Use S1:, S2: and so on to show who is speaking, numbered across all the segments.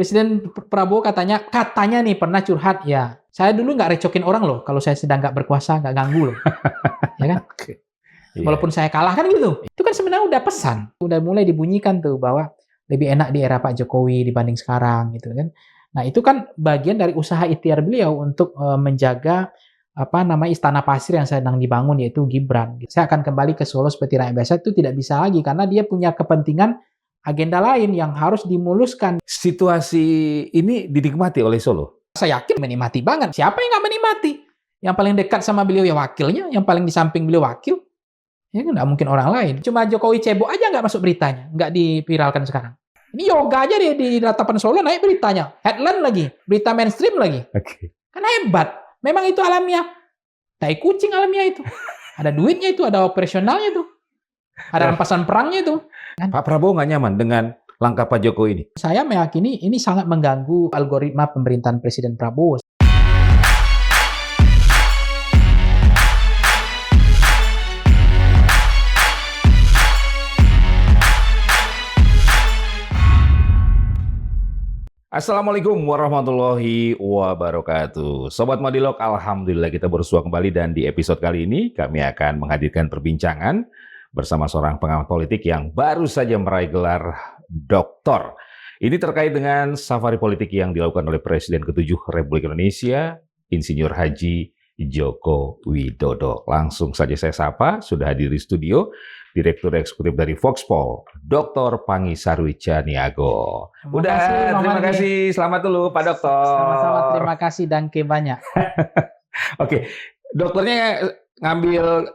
S1: Presiden Prabowo katanya nih pernah curhat, ya saya dulu nggak recokin orang loh, kalau saya sedang nggak berkuasa, nggak ganggu loh, ya kan? Walaupun saya kalah kan gitu. Itu kan sebenarnya udah pesan, udah mulai dibunyikan tuh bahwa lebih enak di era Pak Jokowi dibanding sekarang gitu kan. Nah itu kan bagian dari usaha ikhtiar beliau untuk menjaga istana pasir yang sedang dibangun, yaitu Gibran. Saya akan kembali ke Solo seperti rakyat biasa itu tidak bisa lagi karena dia punya kepentingan agenda lain yang harus dimuluskan.
S2: Situasi ini dinikmati oleh Solo?
S1: Saya yakin menikmati banget. Siapa yang nggak menikmati? Yang paling dekat sama beliau ya wakilnya, yang paling di samping beliau wakil. Ya nggak mungkin orang lain. Cuma Jokowi cebok aja nggak masuk beritanya, nggak diviralkan sekarang. Ini yoga aja deh di Ratapan Solo naik beritanya. Headline lagi, berita mainstream lagi. Kan hebat. Memang itu alamiah. Tai kucing alamiah itu. Ada duitnya itu, ada operasionalnya itu. Ada rampasan perangnya itu. Kan?
S2: Pak Prabowo nggak nyaman dengan langkah Pak Jokowi ini?
S1: Saya meyakini ini sangat mengganggu algoritma pemerintahan Presiden Prabowo.
S2: Assalamualaikum warahmatullahi wabarakatuh. Sobat Madilog, alhamdulillah kita bersua kembali, dan di episode kali ini kami akan menghadirkan perbincangan bersama seorang pengamat politik yang baru saja meraih gelar doktor. Ini terkait dengan safari politik yang dilakukan oleh Presiden ke-7 Republik Indonesia, Insinyur Haji Joko Widodo. Langsung saja saya sapa, sudah hadir di studio Direktur Eksekutif dari Voxpol, Dr. Panggy Sarwicaniago. Terima kasih. Selamat dulu Pak Dokter.
S1: Sama-sama, terima kasih dan banyak.
S2: Oke, dokternya ngambil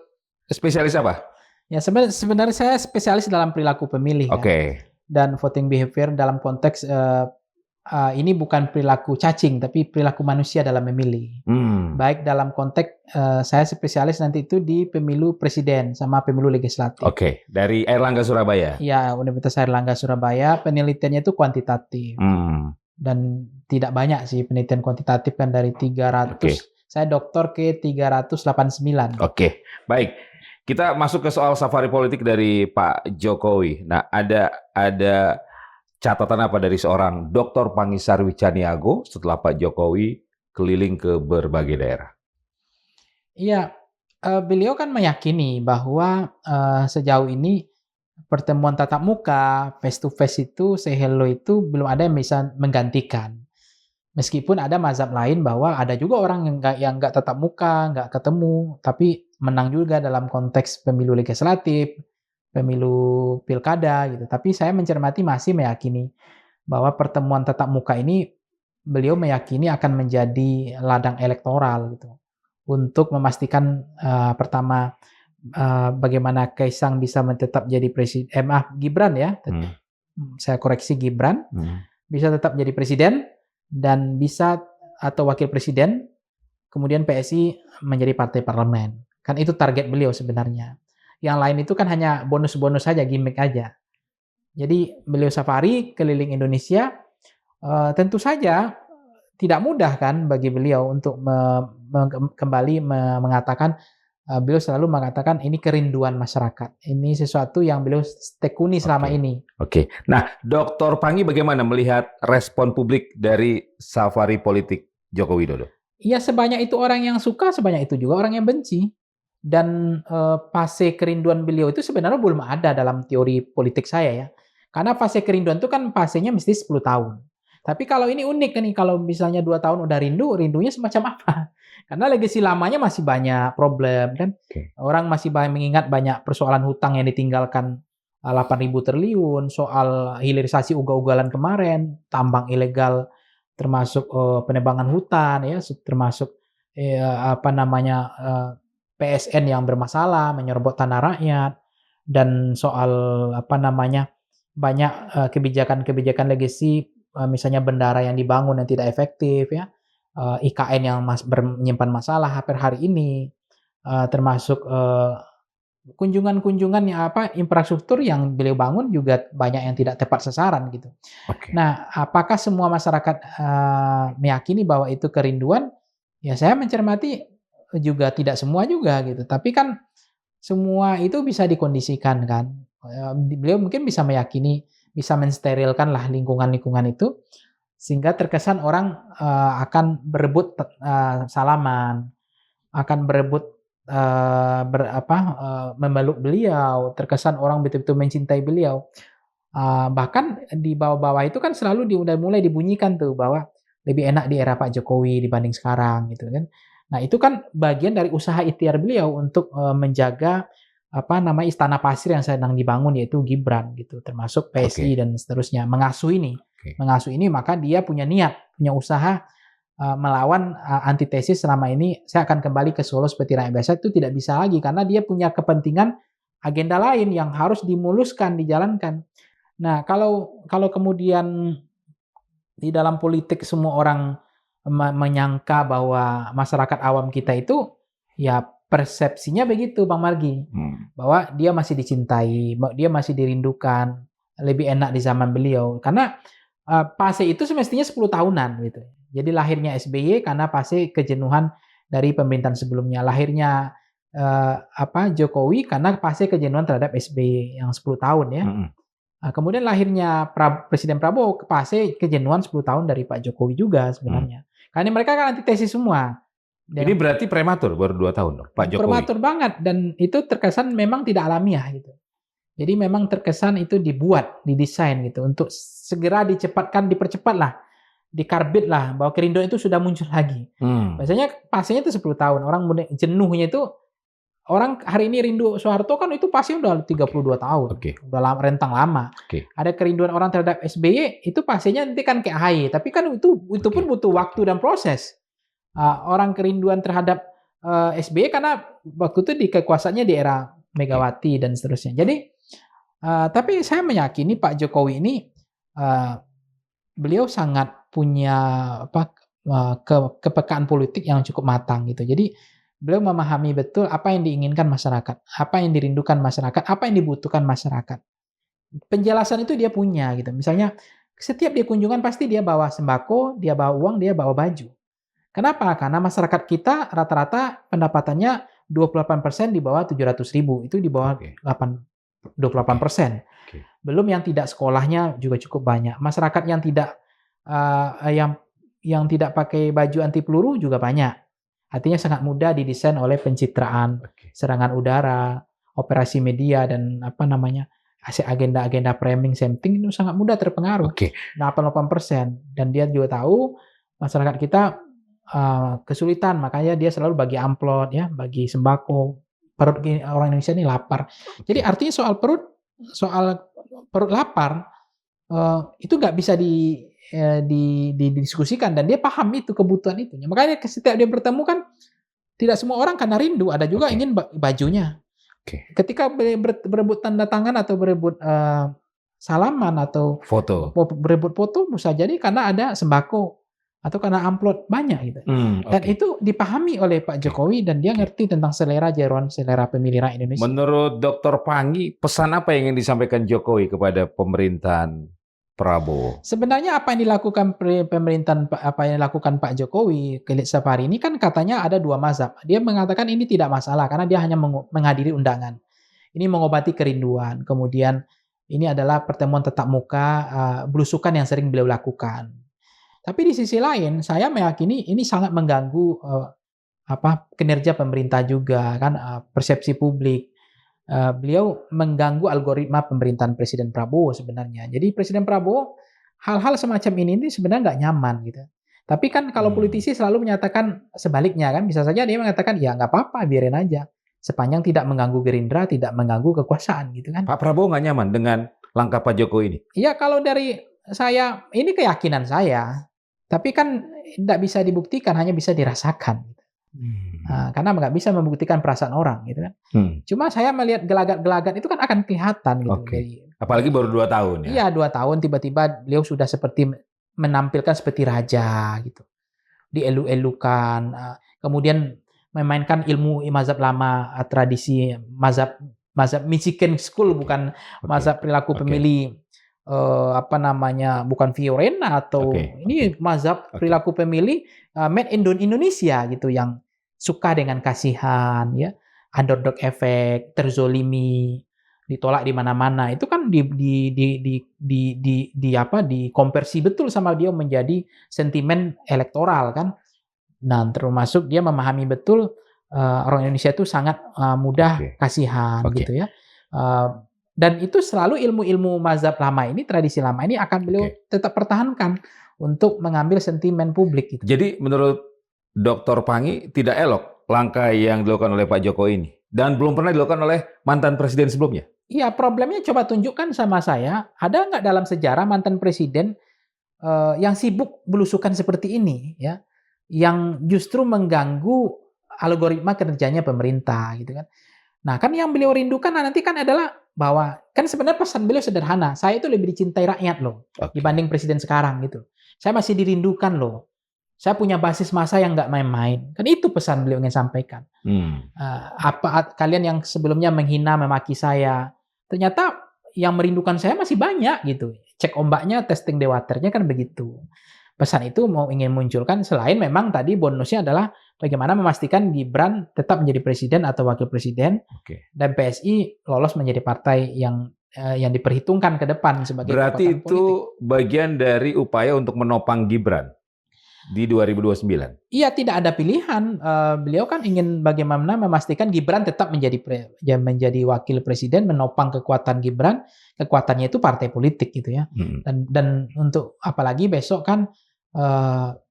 S2: spesialis apa?
S1: Ya sebenarnya saya spesialis dalam perilaku pemilih.
S2: Oke.
S1: Dan voting behavior dalam konteks ini bukan perilaku cacing, tapi perilaku manusia dalam memilih. Baik dalam konteks saya spesialis nanti itu di pemilu presiden sama pemilu legislatif.
S2: Oke, dari Airlangga Surabaya?
S1: Iya, Universitas Airlangga Surabaya. Penelitiannya itu kuantitatif. Dan tidak banyak sih penelitian kuantitatif kan dari 300.
S2: Oke.
S1: Saya doktor ke 389.
S2: Oke, baik. Kita masuk ke soal safari politik dari Pak Jokowi. Nah, ada catatan apa dari seorang Dr. Panggy Sarwicaniago setelah Pak Jokowi keliling ke berbagai daerah?
S1: Iya, beliau kan meyakini bahwa sejauh ini pertemuan tatap muka, face to face itu, say hello itu belum ada yang bisa menggantikan. Meskipun ada mazhab lain bahwa ada juga orang yang nggak tatap muka, nggak ketemu, tapi menang juga dalam konteks pemilu legislatif, pemilu pilkada gitu. Tapi saya mencermati masih meyakini bahwa pertemuan tatap muka ini beliau meyakini akan menjadi ladang elektoral gitu. Untuk memastikan pertama bagaimana Kaisang bisa tetap jadi presiden, Gibran ya. Saya koreksi, Gibran bisa tetap jadi presiden dan bisa atau wakil presiden, kemudian PSI menjadi partai parlemen. Kan itu target beliau sebenarnya. Yang lain itu kan hanya bonus-bonus saja, gimmick aja. Jadi beliau safari keliling Indonesia, tentu saja tidak mudah kan bagi beliau untuk kembali mengatakan, beliau selalu mengatakan ini kerinduan masyarakat. Ini sesuatu yang beliau tekuni selama ini.
S2: Oke. Nah, Dr. Panggy bagaimana melihat respon publik dari safari politik Joko Widodo?
S1: Ya, sebanyak itu orang yang suka, sebanyak itu juga orang yang benci. Dan fase kerinduan beliau itu sebenarnya belum ada dalam teori politik saya ya. Karena fase kerinduan itu kan fasenya mesti 10 tahun. Tapi kalau ini unik nih, kalau misalnya 2 tahun udah rindunya semacam apa? Karena legasi lamanya masih banyak problem kan. Orang masih mengingat banyak persoalan hutang yang ditinggalkan 8.000 triliun, soal hilirisasi ugal-ugalan kemarin, tambang ilegal, termasuk penebangan hutan ya, termasuk PSN yang bermasalah, menyerobot tanah rakyat, dan soal banyak kebijakan-kebijakan legasi, misalnya bendara yang dibangun yang tidak efektif ya, IKN yang menyimpan masalah hampir hari ini, termasuk kunjungan-kunjungan infrastruktur yang beliau bangun juga banyak yang tidak tepat sasaran gitu. Nah, apakah semua masyarakat meyakini bahwa itu kerinduan? Ya saya mencermati juga tidak semua juga gitu. Tapi kan semua itu bisa dikondisikan kan. Beliau mungkin bisa meyakini, bisa mensterilkan lah lingkungan-lingkungan itu sehingga terkesan orang akan berebut salaman, akan berebut memeluk beliau, terkesan orang betul-betul mencintai beliau. Bahkan di bawah-bawah itu kan selalu mulai dibunyikan tuh bahwa lebih enak di era Pak Jokowi dibanding sekarang gitu kan. Nah, itu kan bagian dari usaha ikhtiar beliau untuk menjaga istana pasir yang sedang dibangun yaitu Gibran gitu, termasuk PSI dan seterusnya. Mengasuh ini maka dia punya niat, punya usaha melawan antitesis selama ini saya akan kembali ke Solo seperti rakyat biasa itu tidak bisa lagi karena dia punya kepentingan agenda lain yang harus dimuluskan, dijalankan. Nah, kalau kemudian di dalam politik semua orang menyangka bahwa masyarakat awam kita itu ya persepsinya begitu Bang Margi, bahwa dia masih dicintai, dia masih dirindukan, lebih enak di zaman beliau karena fase itu semestinya 10 tahunan gitu. Jadi lahirnya SBY karena fase kejenuhan dari pemerintahan sebelumnya, lahirnya Jokowi karena fase kejenuhan terhadap SBY yang 10 tahun ya. Kemudian lahirnya Presiden Prabowo fase kejenuhan 10 tahun dari Pak Jokowi juga sebenarnya. Karena mereka kan antitesis semua.
S2: Ini berarti prematur baru 2 tahun dong, Pak Jokowi.
S1: Prematur banget dan itu terkesan memang tidak alamiah gitu. Jadi memang terkesan itu didesain gitu untuk segera dipercepatlah, dikarbit lah bahwa kerinduan itu sudah muncul lagi. Biasanya fasenya itu 10 tahun. Orang jenuhnya itu orang hari ini rindu Soeharto kan itu pasti udah 32 tahun. Udah rentang lama. Ada kerinduan orang terhadap SBY itu pastinya nanti kan kayak AHY, tapi kan itu pun butuh waktu dan proses. Orang kerinduan terhadap SBY karena waktu itu di kekuasaannya di era Megawati dan seterusnya. Jadi tapi saya meyakini Pak Jokowi ini beliau sangat punya kepekaan politik yang cukup matang gitu. Jadi beliau memahami betul apa yang diinginkan masyarakat, apa yang dirindukan masyarakat, apa yang dibutuhkan masyarakat. Penjelasan itu dia punya gitu. Misalnya setiap dia kunjungan pasti dia bawa sembako, dia bawa uang, dia bawa baju. Kenapa? Karena masyarakat kita rata-rata pendapatannya 28% di bawah 700.000. Itu di bawah 28%. Belum yang tidak sekolahnya juga cukup banyak. Masyarakat yang tidak yang tidak pakai baju anti peluru juga banyak. Artinya sangat mudah didesain oleh pencitraan, serangan udara, operasi media dan agenda-agenda framing sampling itu sangat mudah terpengaruh. 88%. Dan dia juga tahu masyarakat kita kesulitan, makanya dia selalu bagi amplop ya, bagi sembako. Perut orang Indonesia ini lapar. Jadi artinya soal perut lapar itu nggak bisa didiskusikan dan dia paham itu kebutuhan itu. Makanya setiap dia bertemu kan tidak semua orang karena rindu, ada juga ingin bajunya. Ketika berebut tanda tangan atau berebut salaman atau berebut foto bisa jadi karena ada sembako atau karena amplop banyak gitu. Dan itu dipahami oleh Pak Jokowi dan dia ngerti tentang selera pemilih rakyat Indonesia.
S2: Menurut Dr. Panggi, pesan apa yang ingin disampaikan Jokowi kepada pemerintahan Prabowo?
S1: Sebenarnya apa yang dilakukan Pak Jokowi setiap hari ini kan katanya ada 2 mazhab. Dia mengatakan ini tidak masalah karena dia hanya menghadiri undangan. Ini mengobati kerinduan. Kemudian ini adalah pertemuan tatap muka, belusukan yang sering beliau lakukan. Tapi di sisi lain, saya meyakini ini sangat mengganggu kinerja pemerintah juga kan, persepsi publik. Beliau mengganggu algoritma pemerintahan Presiden Prabowo sebenarnya. Jadi Presiden Prabowo hal-hal semacam ini sebenarnya nggak nyaman gitu. Tapi kan kalau politisi selalu menyatakan sebaliknya kan, bisa saja dia mengatakan ya nggak apa-apa, biarin aja. Sepanjang tidak mengganggu Gerindra, tidak mengganggu kekuasaan gitu kan.
S2: Pak Prabowo nggak nyaman dengan langkah Pak Jokowi ini?
S1: Iya kalau dari saya, ini keyakinan saya. Tapi kan tidak bisa dibuktikan, hanya bisa dirasakan. Karena nggak bisa membuktikan perasaan orang, gitu kan. Cuma saya melihat gelagat-gelagat itu kan akan kelihatan, gitu.
S2: Apalagi baru 2 tahun ya.
S1: Iya 2 tahun tiba-tiba beliau sudah seperti menampilkan seperti raja, gitu. Dielu-elukan, kemudian memainkan ilmu mazhab lama, tradisi mazhab Michigan School, bukan mazhab perilaku pemilih. Bukan Fiorena atau ini mazhab perilaku pemilih made in Indonesia gitu yang suka dengan kasihan ya, underdog effect, terzolimi, ditolak di mana-mana. Itu kan dikonversi betul sama dia menjadi sentimen elektoral kan. Nah, termasuk dia memahami betul orang Indonesia itu sangat mudah kasihan gitu ya. Dan itu selalu ilmu-ilmu mazhab lama ini, tradisi lama ini akan beliau tetap pertahankan untuk mengambil sentimen publik gitu.
S2: Jadi menurut Dr. Panggi tidak elok langkah yang dilakukan oleh Pak Jokowi ini dan belum pernah dilakukan oleh mantan presiden sebelumnya.
S1: Iya, problemnya coba tunjukkan sama saya, ada nggak dalam sejarah mantan presiden yang sibuk belusukan seperti ini, ya, yang justru mengganggu algoritma kerjanya pemerintah, gitu kan? Nah, kan yang beliau rindukan nanti kan adalah bahwa kan sebenarnya pesan beliau sederhana, saya itu lebih dicintai rakyat loh dibanding presiden sekarang gitu. Saya masih dirindukan loh. Saya punya basis massa yang nggak main-main. Kan itu pesan beliau ingin sampaikan. Kalian yang sebelumnya menghina, memaki saya, ternyata yang merindukan saya masih banyak gitu. Cek ombaknya, testing the water-nya kan begitu. Pesan itu ingin munculkan selain memang tadi bonusnya adalah bagaimana memastikan Gibran tetap menjadi presiden atau wakil presiden dan PSI lolos menjadi partai yang diperhitungkan ke depan sebagai
S2: berarti
S1: kekuatan
S2: itu
S1: politik.
S2: bagian dari upaya untuk menopang Gibran di 2029.
S1: Iya, tidak ada pilihan. Beliau kan ingin bagaimana memastikan Gibran tetap menjadi wakil presiden, menopang kekuatan Gibran. Kekuatannya itu partai politik gitu ya. Dan untuk apalagi besok kan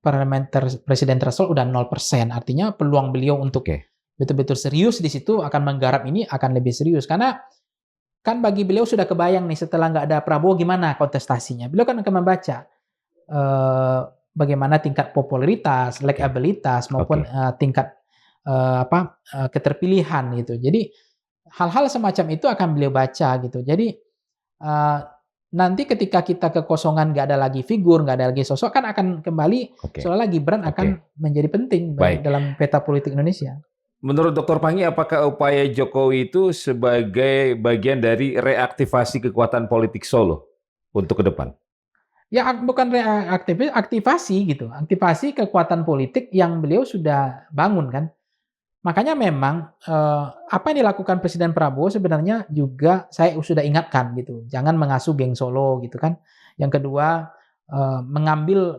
S1: parliamentary president threshold udah 0%. Artinya peluang beliau untuk betul-betul serius di situ akan menggarap ini akan lebih serius. Karena kan bagi beliau sudah kebayang nih setelah nggak ada Prabowo gimana kontestasinya. Beliau kan akan membaca bagaimana tingkat popularitas, likabilitas maupun tingkat keterpilihan gitu. Jadi hal-hal semacam itu akan beliau baca gitu. Jadi nanti ketika kita kekosongan, nggak ada lagi figur, nggak ada lagi sosok, kan akan kembali seolah Gibran akan menjadi penting dalam peta politik Indonesia.
S2: Menurut Dr. Panggi, apakah upaya Jokowi itu sebagai bagian dari reaktivasi kekuatan politik Solo untuk ke depan?
S1: Ya bukan aktivasi gitu, aktivasi kekuatan politik yang beliau sudah bangun kan. Makanya memang apa yang dilakukan Presiden Prabowo sebenarnya juga saya sudah ingatkan gitu, jangan mengasuh geng Solo gitu kan. Yang kedua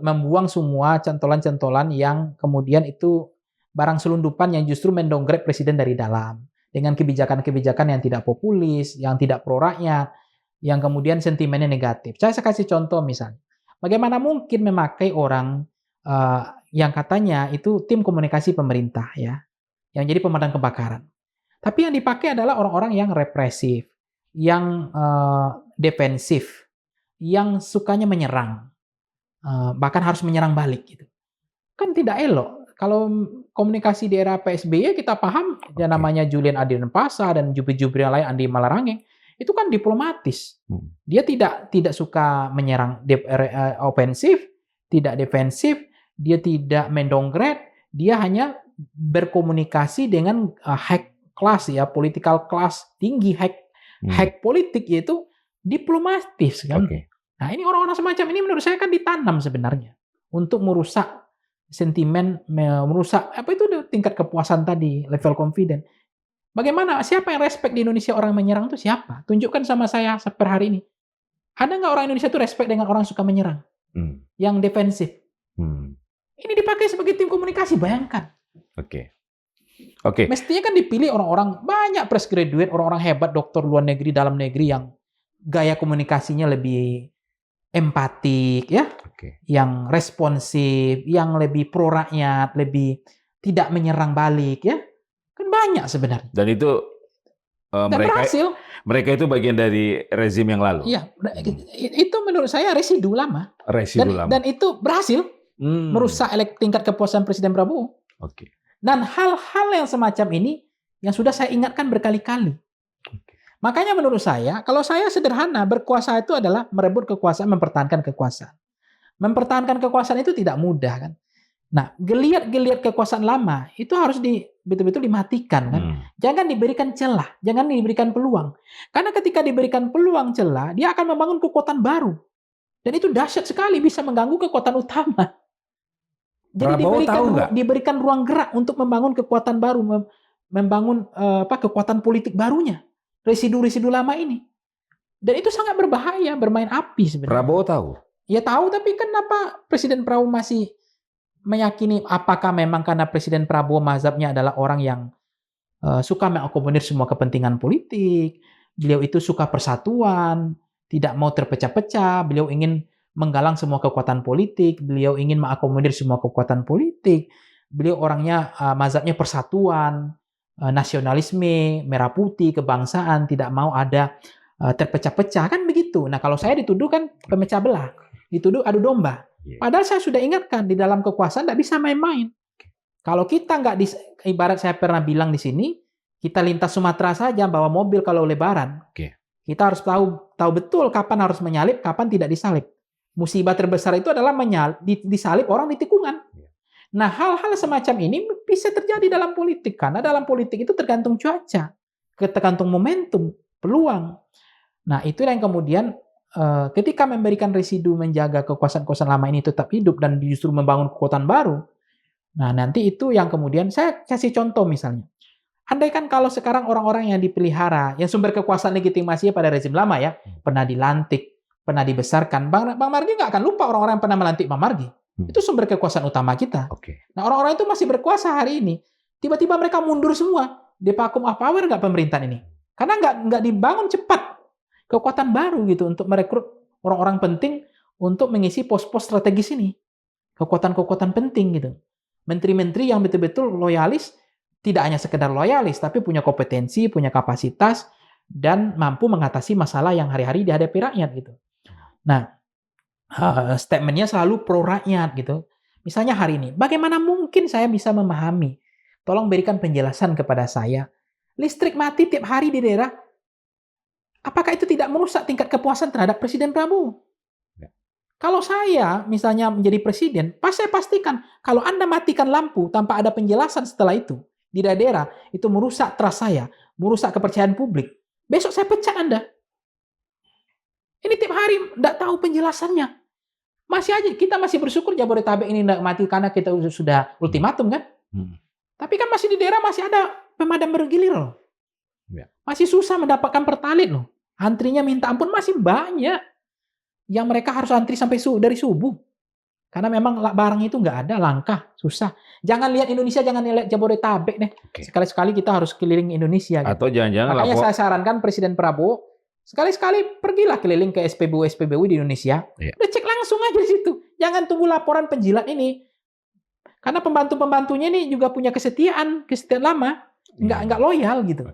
S1: membuang semua centolan-centolan yang kemudian itu barang selundupan yang justru mendonggrek Presiden dari dalam dengan kebijakan-kebijakan yang tidak populis, yang tidak pro rakyat, yang kemudian sentimennya negatif. Saya kasih contoh misalnya, bagaimana mungkin memakai orang yang katanya itu tim komunikasi pemerintah ya, yang jadi pemadam kebakaran. Tapi yang dipakai adalah orang-orang yang represif, yang defensif, yang sukanya menyerang, bahkan harus menyerang balik gitu. Kan tidak elok. Kalau komunikasi di era PSBY kita paham, yang namanya Julian Adrian Pasa dan jubir-jubir yang lain, Andi Malarangeng, itu kan diplomatis. Dia tidak suka menyerang ofensif, tidak defensif, dia tidak mendonggrade, dia hanya berkomunikasi dengan high class ya, political class tinggi, high politik, yaitu diplomatis kan. Nah, ini orang-orang semacam ini menurut saya kan ditanam sebenarnya untuk merusak sentimen, merusak tingkat kepuasan tadi, level confidence. Bagaimana? Siapa yang respect di Indonesia orang menyerang itu siapa? Tunjukkan sama saya per hari ini. Ada nggak orang Indonesia itu respect dengan orang suka menyerang? Yang defensif. Ini dipakai sebagai tim komunikasi, bayangkan. Mestinya kan dipilih orang-orang, banyak fresh graduate, orang-orang hebat, dokter luar negeri, dalam negeri yang gaya komunikasinya lebih empatik, ya, yang responsif, yang lebih pro rakyat, lebih tidak menyerang balik, ya, kan banyak sebenarnya.
S2: Dan itu
S1: berhasil.
S2: Mereka itu bagian dari rezim yang lalu.
S1: Iya, itu menurut saya residu lama. Dan itu berhasil merusak tingkat kepuasan Presiden Prabowo. Dan hal-hal yang semacam ini yang sudah saya ingatkan berkali-kali. Makanya menurut saya, kalau saya sederhana, berkuasa itu adalah merebut kekuasaan, mempertahankan kekuasaan. Mempertahankan kekuasaan itu tidak mudah kan. Nah, geliat-geliat kekuasaan lama itu harus betul-betul dimatikan kan. Jangan diberikan celah, jangan diberikan peluang. Karena ketika diberikan peluang celah, dia akan membangun kekuatan baru. Dan itu dahsyat sekali, bisa mengganggu kekuatan utama. Jadi diberikan ruang gerak untuk membangun kekuatan baru, membangun kekuatan politik barunya. residu-residu lama ini. Dan itu sangat berbahaya, bermain api sebenarnya.
S2: Prabowo tahu.
S1: Ya tahu, tapi kenapa Presiden Prabowo masih meyakini? Apakah memang karena Presiden Prabowo mazhabnya adalah orang yang suka mengakomodir semua kepentingan politik, beliau itu suka persatuan, tidak mau terpecah-pecah, beliau ingin menggalang semua kekuatan politik, beliau ingin mengakomodir semua kekuatan politik, beliau orangnya mazhabnya persatuan, nasionalisme, merah putih, kebangsaan, tidak mau ada terpecah-pecah, kan begitu. Nah, kalau saya dituduh kan pemecah belah, dituduh adu domba. Padahal saya sudah ingatkan, di dalam kekuasaan tidak bisa main-main. Kalau kita nggak, ibarat saya pernah bilang di sini, kita lintas Sumatera saja bawa mobil kalau lebaran. Kita harus tahu betul kapan harus menyalip, kapan tidak disalip. Musibah terbesar itu adalah disalip orang di tikungan. Nah, hal-hal semacam ini bisa terjadi dalam politik, karena dalam politik itu tergantung cuaca, tergantung momentum, peluang. Nah, itulah yang kemudian ketika memberikan residu menjaga kekuasaan-kekuasaan lama ini tetap hidup dan justru membangun kekuatan baru. Nah, nanti itu yang kemudian saya kasih contoh misalnya. Andaikan kalau sekarang orang-orang yang dipelihara, yang sumber kekuasaan legitimasinya pada rezim lama ya, pernah dilantik, pernah dibesarkan, Bang Margi nggak akan lupa orang-orang yang pernah melantik Bang Margi. Itu sumber kekuasaan utama kita. Nah, orang-orang itu masih berkuasa hari ini. Tiba-tiba mereka mundur semua. Di vacuum of power nggak pemerintahan ini? Karena nggak dibangun cepat kekuatan baru gitu untuk merekrut orang-orang penting untuk mengisi pos-pos strategis ini. Kekuatan-kekuatan penting gitu. Menteri-menteri yang betul-betul loyalis, tidak hanya sekedar loyalis, tapi punya kompetensi, punya kapasitas, dan mampu mengatasi masalah yang hari-hari dihadapi rakyat gitu. Nah, statementnya selalu pro rakyat gitu. Misalnya hari ini, bagaimana mungkin saya bisa memahami? Tolong berikan penjelasan kepada saya. Listrik mati tiap hari di daerah. Apakah itu tidak merusak tingkat kepuasan terhadap Presiden Prabowo? Kalau saya misalnya menjadi presiden, saya pastikan kalau Anda matikan lampu tanpa ada penjelasan setelah itu di daerah, itu merusak trust saya, merusak kepercayaan publik. Besok saya pecat Anda. Ini tiap hari tidak tahu penjelasannya. Kita masih bersyukur Jabodetabek ini tidak mati karena kita sudah ultimatum kan. Tapi kan masih di daerah masih ada pemadam bergilir loh. Masih susah mendapatkan pertalit loh. Antrinya minta ampun masih banyak. Yang mereka harus antri sampai dari subuh. Karena memang barang itu nggak ada, langka, susah. Jangan lihat Indonesia, jangan lihat Jabodetabek deh. Sekali-sekali kita harus keliling Indonesia.
S2: Atau jangan-jangan
S1: makanya saya sarankan Presiden Prabowo, sekali-sekali pergilah keliling ke SPBU di Indonesia. Udah cek langsung aja di situ. Jangan tunggu laporan penjilat ini. Karena pembantu-pembantunya ini juga punya kesetiaan lama. Nggak loyal gitu.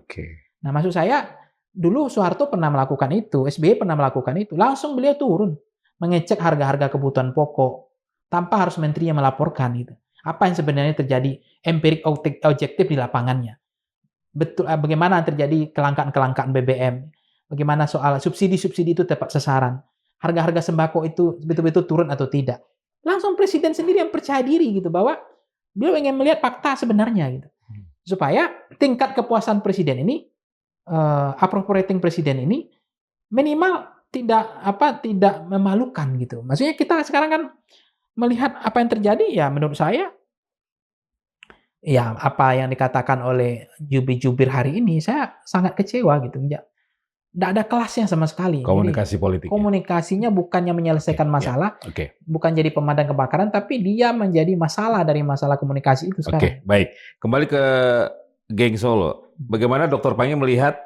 S1: Nah, maksud saya, dulu Soeharto pernah melakukan itu, SBY pernah melakukan itu. Langsung beliau turun, mengecek harga-harga kebutuhan pokok, tanpa harus menterinya melaporkan gitu. Apa yang sebenarnya terjadi empirik objektif di lapangannya. Betul, bagaimana terjadi kelangkaan BBM, bagaimana soal subsidi-subsidi itu tepat sasaran, harga-harga sembako itu betul-betul turun atau tidak. Langsung presiden sendiri yang percaya diri gitu, bahwa beliau ingin melihat fakta sebenarnya gitu. Supaya tingkat kepuasan presiden ini, approval rating presiden ini minimal tidak memalukan gitu. Maksudnya kita sekarang kan melihat apa yang terjadi, ya menurut saya ya apa yang dikatakan oleh jubir hari ini, saya sangat kecewa gitu. Tidak ada kelasnya sama sekali.
S2: Komunikasi politik.
S1: Komunikasinya bukannya menyelesaikan masalah, bukan jadi pemadam kebakaran, tapi dia menjadi masalah dari masalah komunikasi itu sekarang.
S2: Baik. Kembali ke geng Solo. Bagaimana Dr. Pangi melihat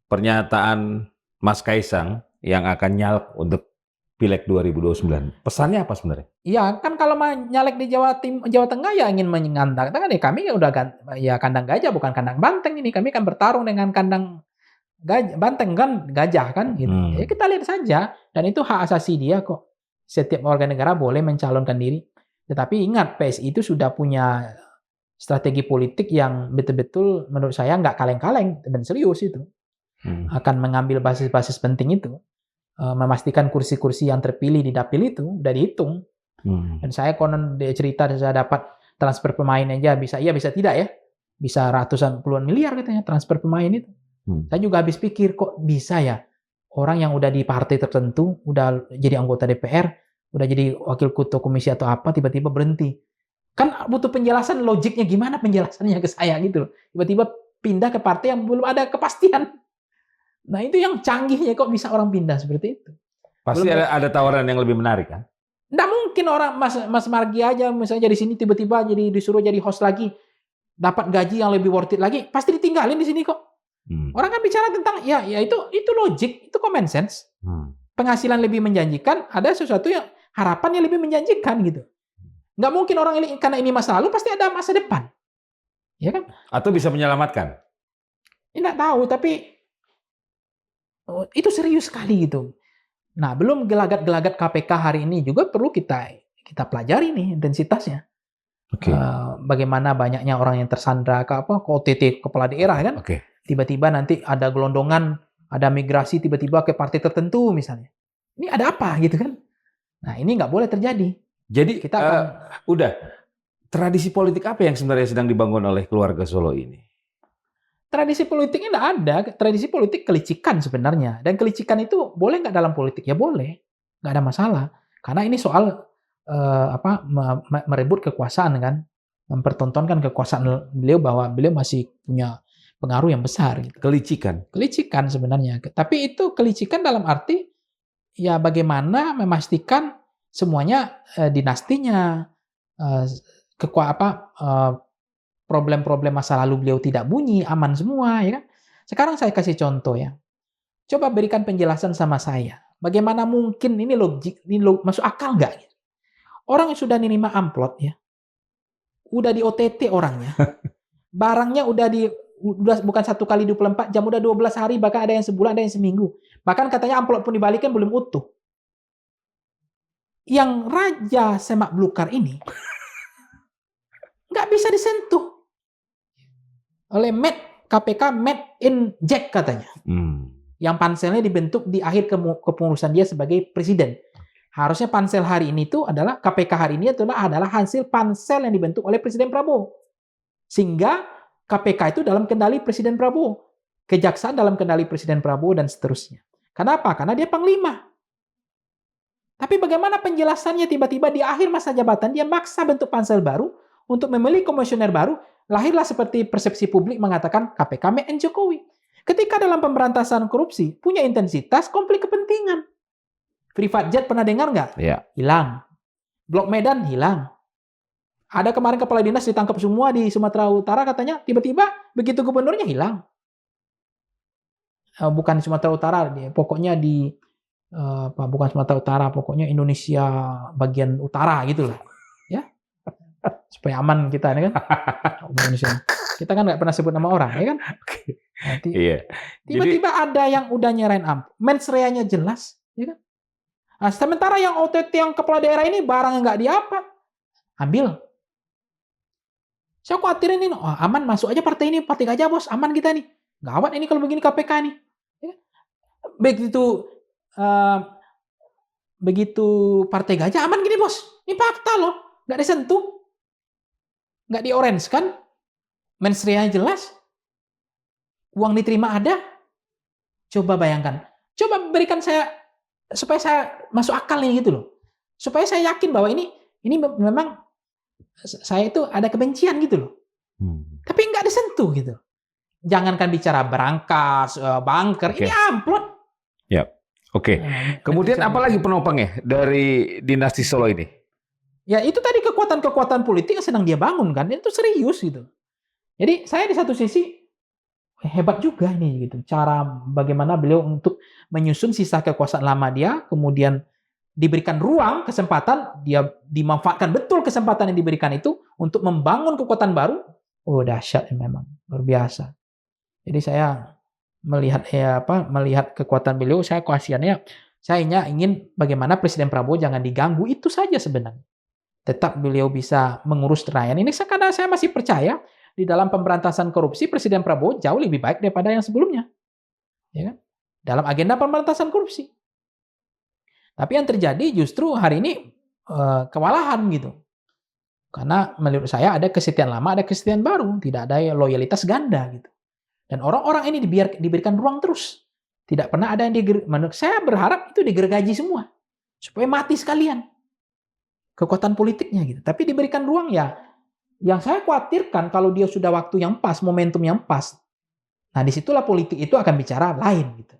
S2: pernyataan Mas Kaisang yang akan nyalek untuk Pileg 2029? Pesannya apa sebenarnya?
S1: Iya, kan kalau nyalek di Jawa Tengah ya ingin menyandang. Kan kami udah kandang gajah bukan kandang banteng ini. Kami kan bertarung dengan kandang banteng kan gajah kan gitu. Ya kita lihat saja, dan itu hak asasi dia kok. Setiap warga negara boleh mencalonkan diri. Tetapi ingat, PSI itu sudah punya strategi politik yang betul-betul menurut saya nggak kaleng-kaleng dan serius itu. Akan mengambil basis-basis penting itu. Memastikan kursi-kursi yang terpilih di dapil itu udah dihitung. Dan saya konon cerita saya dapat transfer pemain aja bisa tidak ya. Bisa ratusan puluhan miliar katanya transfer pemain itu. Saya juga habis pikir, kok bisa ya orang yang udah di partai tertentu, udah jadi anggota DPR, udah jadi wakil ketua komisi atau apa, tiba-tiba berhenti. Kan butuh penjelasan logiknya, gimana penjelasannya ke saya gitu loh. Tiba-tiba pindah ke partai yang belum ada kepastian. Nah itu yang canggihnya kok bisa orang pindah seperti itu.
S2: Pasti
S1: Belum
S2: ada tawaran yang lebih menarik kan?
S1: nggak mungkin orang Mas Margi aja misalnya di sini tiba-tiba jadi disuruh jadi host lagi, dapat gaji yang lebih worth it lagi, pasti ditinggalin di sini kok. Orang kan bicara tentang ya itu logik, itu common sense. Penghasilan lebih menjanjikan, ada sesuatu yang harapannya lebih menjanjikan gitu. Nggak mungkin orang ini karena ini masa lalu pasti ada masa depan, ya kan?
S2: Atau bisa menyelamatkan?
S1: Nggak tahu, tapi itu serius sekali gitu. Nah, belum gelagat-gelagat KPK hari ini juga perlu kita pelajari nih intensitasnya.
S2: Oke.
S1: Bagaimana banyaknya orang yang tersandra ke OTT kepala daerah kan?
S2: Oke.
S1: Tiba-tiba nanti ada gelondongan, ada migrasi tiba-tiba ke partai tertentu misalnya. Ini ada apa gitu kan? Nah, ini nggak boleh terjadi.
S2: Jadi
S1: Kita akan
S2: udah tradisi politik apa yang sebenarnya sedang dibangun oleh keluarga Solo ini?
S1: tradisi politiknya nggak ada. Tradisi politik kelicikan sebenarnya. Dan kelicikan itu boleh nggak dalam politik? Ya boleh, nggak ada masalah. Karena ini soal merebut kekuasaan kan, mempertontonkan kekuasaan beliau bahwa beliau masih punya pengaruh yang besar. Gitu. Kelicikan sebenarnya. Tapi itu kelicikan dalam arti ya bagaimana memastikan semuanya dinastinya problem-problem masa lalu beliau tidak bunyi, aman semua, ya kan? Sekarang saya kasih contoh ya. Coba berikan penjelasan sama saya. Bagaimana mungkin ini logik, masuk akal nggak? Orang yang sudah nerima amplop ya, udah di OTT orangnya, barangnya udah bukan 1 kali 24 jam, udah 12 hari, bahkan ada yang sebulan, ada yang seminggu. Bahkan katanya amplop pun dibalikin belum utuh. Yang Raja Semak Belukar ini nggak bisa disentuh oleh KPK made in Jack katanya. Yang panselnya dibentuk di akhir kepengurusan dia sebagai presiden. Harusnya pansel hari ini itu adalah KPK hari ini adalah hasil pansel yang dibentuk oleh Presiden Prabowo. Sehingga KPK itu dalam kendali Presiden Prabowo. Kejaksaan dalam kendali Presiden Prabowo dan seterusnya. Kenapa? Karena dia panglima. Tapi bagaimana penjelasannya tiba-tiba di akhir masa jabatan dia maksa bentuk pansel baru untuk memilih komisioner baru, lahirlah seperti persepsi publik mengatakan KPK made in Jokowi. Ketika dalam pemberantasan korupsi punya intensitas konflik kepentingan. Private jet pernah dengar nggak?
S2: Ya.
S1: Hilang. Blok Medan hilang. Ada kemarin kepala dinas ditangkap semua di Sumatera Utara katanya, tiba-tiba begitu gubernurnya hilang. Bukan di Sumatera Utara, pokoknya bukan Sumatera Utara, pokoknya Indonesia bagian utara gitu lah. Ya. Supaya aman kita ini kan. Kita kan nggak pernah sebut nama orang, ya kan? Nanti, tiba-tiba ada yang udah nyerahin amplop, mensreanya jelas, ya kan? Nah, sementara yang OTT yang kepala daerah ini barang yang nggak diapa, ambil. Saya khawatir ini, aman masuk aja partai ini, partai gajah bos, aman kita nih. Gawat ini kalau begini KPK nih. Ya. Begitu partai gajah aman gini bos, ini fakta loh, nggak disentuh, nggak di-orange kan, mensreanya jelas, uang diterima ada. Coba bayangkan, coba berikan saya supaya saya masuk akal nih gitu loh, supaya saya yakin bahwa ini memang saya itu ada kebencian gitu loh, tapi nggak disentuh gitu. Jangankan bicara berangkas, bunker, ini amplop.
S2: Ya, oke. Kemudian apalagi penopangnya dari dinasti Solo ini?
S1: Ya itu tadi kekuatan-kekuatan politik yang sedang dia bangun kan, itu serius gitu. Jadi saya di satu sisi hebat juga nih gitu, cara bagaimana beliau untuk menyusun sisa kekuasaan lama dia, kemudian diberikan ruang, kesempatan, dia dimanfaatkan betul kesempatan yang diberikan itu untuk membangun kekuatan baru. Oh dahsyat memang, luar biasa. Jadi saya melihat kekuatan beliau, saya kasihannya, saya ingin bagaimana Presiden Prabowo jangan diganggu, itu saja sebenarnya. Tetap beliau bisa mengurus rakyat ini, karena saya masih percaya di dalam pemberantasan korupsi Presiden Prabowo jauh lebih baik daripada yang sebelumnya, ya kan? Dalam agenda pemberantasan korupsi. Tapi yang terjadi justru hari ini kewalahan gitu. Karena menurut saya ada kesetiaan lama, ada kesetiaan baru, tidak ada loyalitas ganda gitu. Dan orang-orang ini diberikan ruang terus. Tidak pernah ada yang menurut saya berharap itu digergaji semua. Supaya mati sekalian kekuatan politiknya gitu. Tapi diberikan ruang ya. Yang saya khawatirkan kalau dia sudah waktu yang pas, momentum yang pas, Nah, disitulah politik itu akan bicara lain gitu.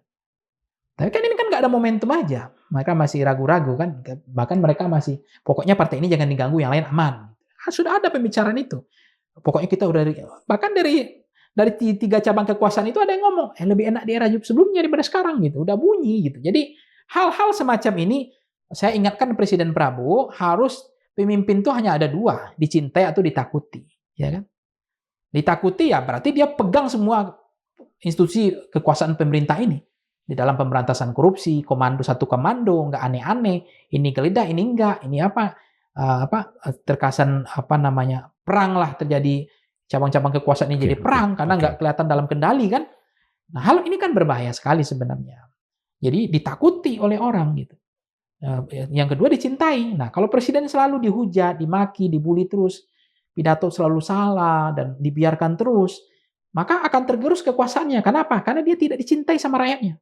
S1: Tapi kan ini kan nggak ada momentum aja. Mereka masih ragu-ragu kan. Bahkan mereka masih, pokoknya partai ini jangan diganggu, yang lain aman. Sudah ada pembicaraan itu. Pokoknya kita udah, bahkan dari 3 cabang kekuasaan itu ada yang ngomong, lebih enak di era sebelumnya daripada sekarang gitu. Udah bunyi gitu. Jadi hal-hal semacam ini, saya ingatkan Presiden Prabowo, harus pemimpin itu hanya ada 2, dicintai atau ditakuti. Ya kan? Ditakuti ya berarti dia pegang semua institusi kekuasaan pemerintah ini. Di dalam pemberantasan korupsi, satu komando, nggak aneh-aneh, ini geledah, ini enggak, ini terkesan perang lah terjadi, cabang-cabang kekuasaan ini jadi perang karena nggak kelihatan dalam kendali kan. Nah, hal ini kan berbahaya sekali sebenarnya. Jadi ditakuti oleh orang gitu. Yang kedua dicintai. Nah, kalau presiden selalu dihujat, dimaki, dibully terus, pidato selalu salah dan dibiarkan terus, maka akan tergerus kekuasaannya. Kenapa? Karena dia tidak dicintai sama rakyatnya.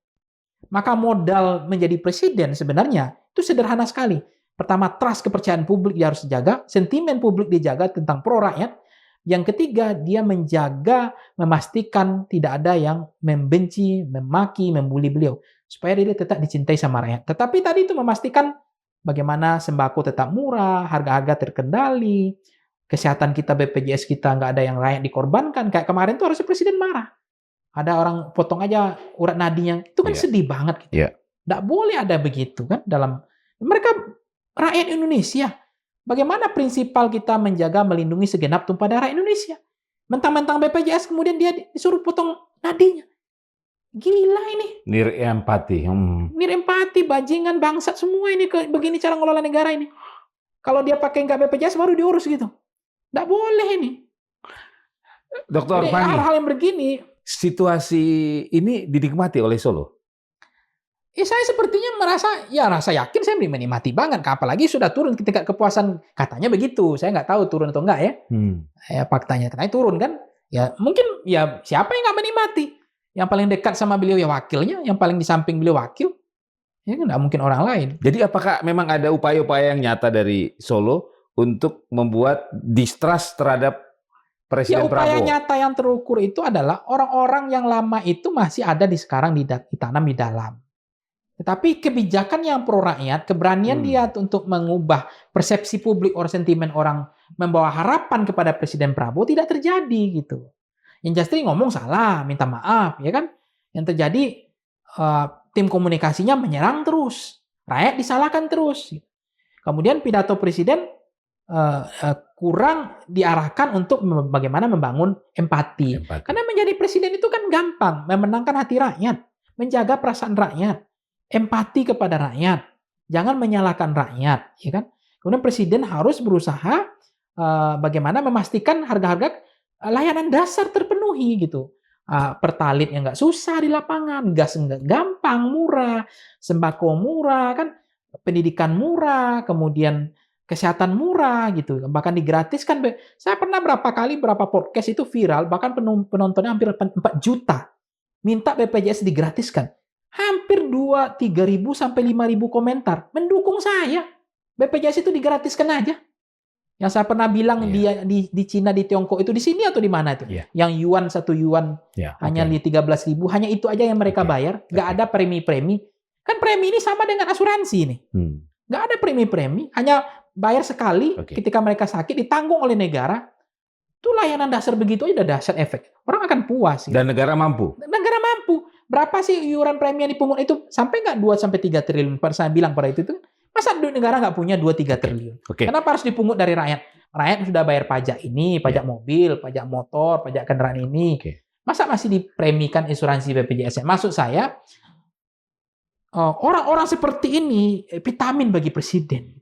S1: Maka modal menjadi presiden sebenarnya itu sederhana sekali. Pertama, trust, kepercayaan publik dia harus dijaga, sentimen publik dijaga tentang pro rakyat. Yang ketiga, dia menjaga, memastikan tidak ada yang membenci, memaki, membuli beliau. Supaya dia tetap dicintai sama rakyat. Tetapi tadi itu memastikan bagaimana sembako tetap murah, harga-harga terkendali, kesehatan kita, BPJS kita nggak ada yang rakyat dikorbankan. Kayak kemarin tuh harusnya presiden marah. Ada orang potong aja urat nadinya. Itu kan sedih banget. Gitu. Nggak boleh ada begitu kan dalam mereka rakyat Indonesia. Bagaimana prinsipal kita menjaga melindungi segenap tumpah darah Indonesia? Mentang-mentang BPJS kemudian dia disuruh potong nadinya. Gila ini.
S2: Nirempati.
S1: Nirempati, bajingan, bangsat semua ini. Begini cara ngelola negara ini. Kalau dia pakai nggak BPJS baru diurus gitu. Nggak boleh ini.
S2: Dr. Pani,
S1: hal-hal yang begini.
S2: Situasi ini dinikmati oleh Solo?
S1: Saya sepertinya rasa yakin saya menikmati banget. Apalagi sudah turun ketika kepuasan. Katanya begitu. Saya nggak tahu turun atau enggak ya. Faktanya. Katanya turun kan. Ya mungkin ya siapa yang nggak menikmati? Yang paling dekat sama beliau ya wakilnya. Yang paling di samping beliau wakil. Ya nggak mungkin orang lain.
S2: Jadi apakah memang ada upaya-upaya yang nyata dari Solo untuk membuat distrust terhadap Presiden Prabowo?
S1: Upaya nyata yang terukur itu adalah orang-orang yang lama itu masih ada sekarang ditanam di dalam. Tetapi kebijakan yang pro rakyat, keberanian dia untuk mengubah persepsi publik atau sentimen orang, membawa harapan kepada Presiden Prabowo tidak terjadi gitu. Yang Justri ngomong salah, minta maaf, ya kan? Yang terjadi tim komunikasinya menyerang terus, rakyat disalahkan terus. Kemudian pidato Presiden kurang diarahkan untuk bagaimana membangun empati. Karena menjadi presiden itu kan gampang, memenangkan hati rakyat, menjaga perasaan rakyat. Empati kepada rakyat, jangan menyalahkan rakyat, ya kan? Kemudian presiden harus berusaha bagaimana memastikan harga-harga layanan dasar terpenuhi gitu. Pertalit yang nggak susah di lapangan, gas nggak gampang, murah, sembako murah, kan? Pendidikan murah, kemudian kesehatan murah gitu, bahkan digratiskan. Saya pernah berapa podcast itu viral, bahkan penontonnya hampir 4 juta, minta BPJS digratiskan. Hampir 3.000 sampai 5.000 komentar mendukung saya. BPJS itu digratiskan aja. Yang saya pernah bilang di Cina, di Tiongkok itu, di sini atau di mana itu? Yang yuan 1 yuan hanya di 13.000, hanya itu aja yang mereka bayar. Nggak ada premi-premi. Kan premi ini sama dengan asuransi nih. Nggak ada premi-premi, hanya bayar sekali ketika mereka sakit, ditanggung oleh negara. Itu layanan dasar begitu aja udah dahsyat efek. Orang akan puas.
S2: Dan negara mampu.
S1: Negara mampu. Berapa sih iuran premi yang dipungut itu? Sampai nggak 2-3 triliun? Saya bilang pada itu. Masa negara nggak punya 2-3 triliun? Kenapa harus dipungut dari rakyat? Rakyat sudah bayar pajak ini, pajak mobil, pajak motor, pajak kendaraan ini. Masa masih dipremikan asuransi BPJS? Maksud saya, orang-orang seperti ini vitamin bagi presiden.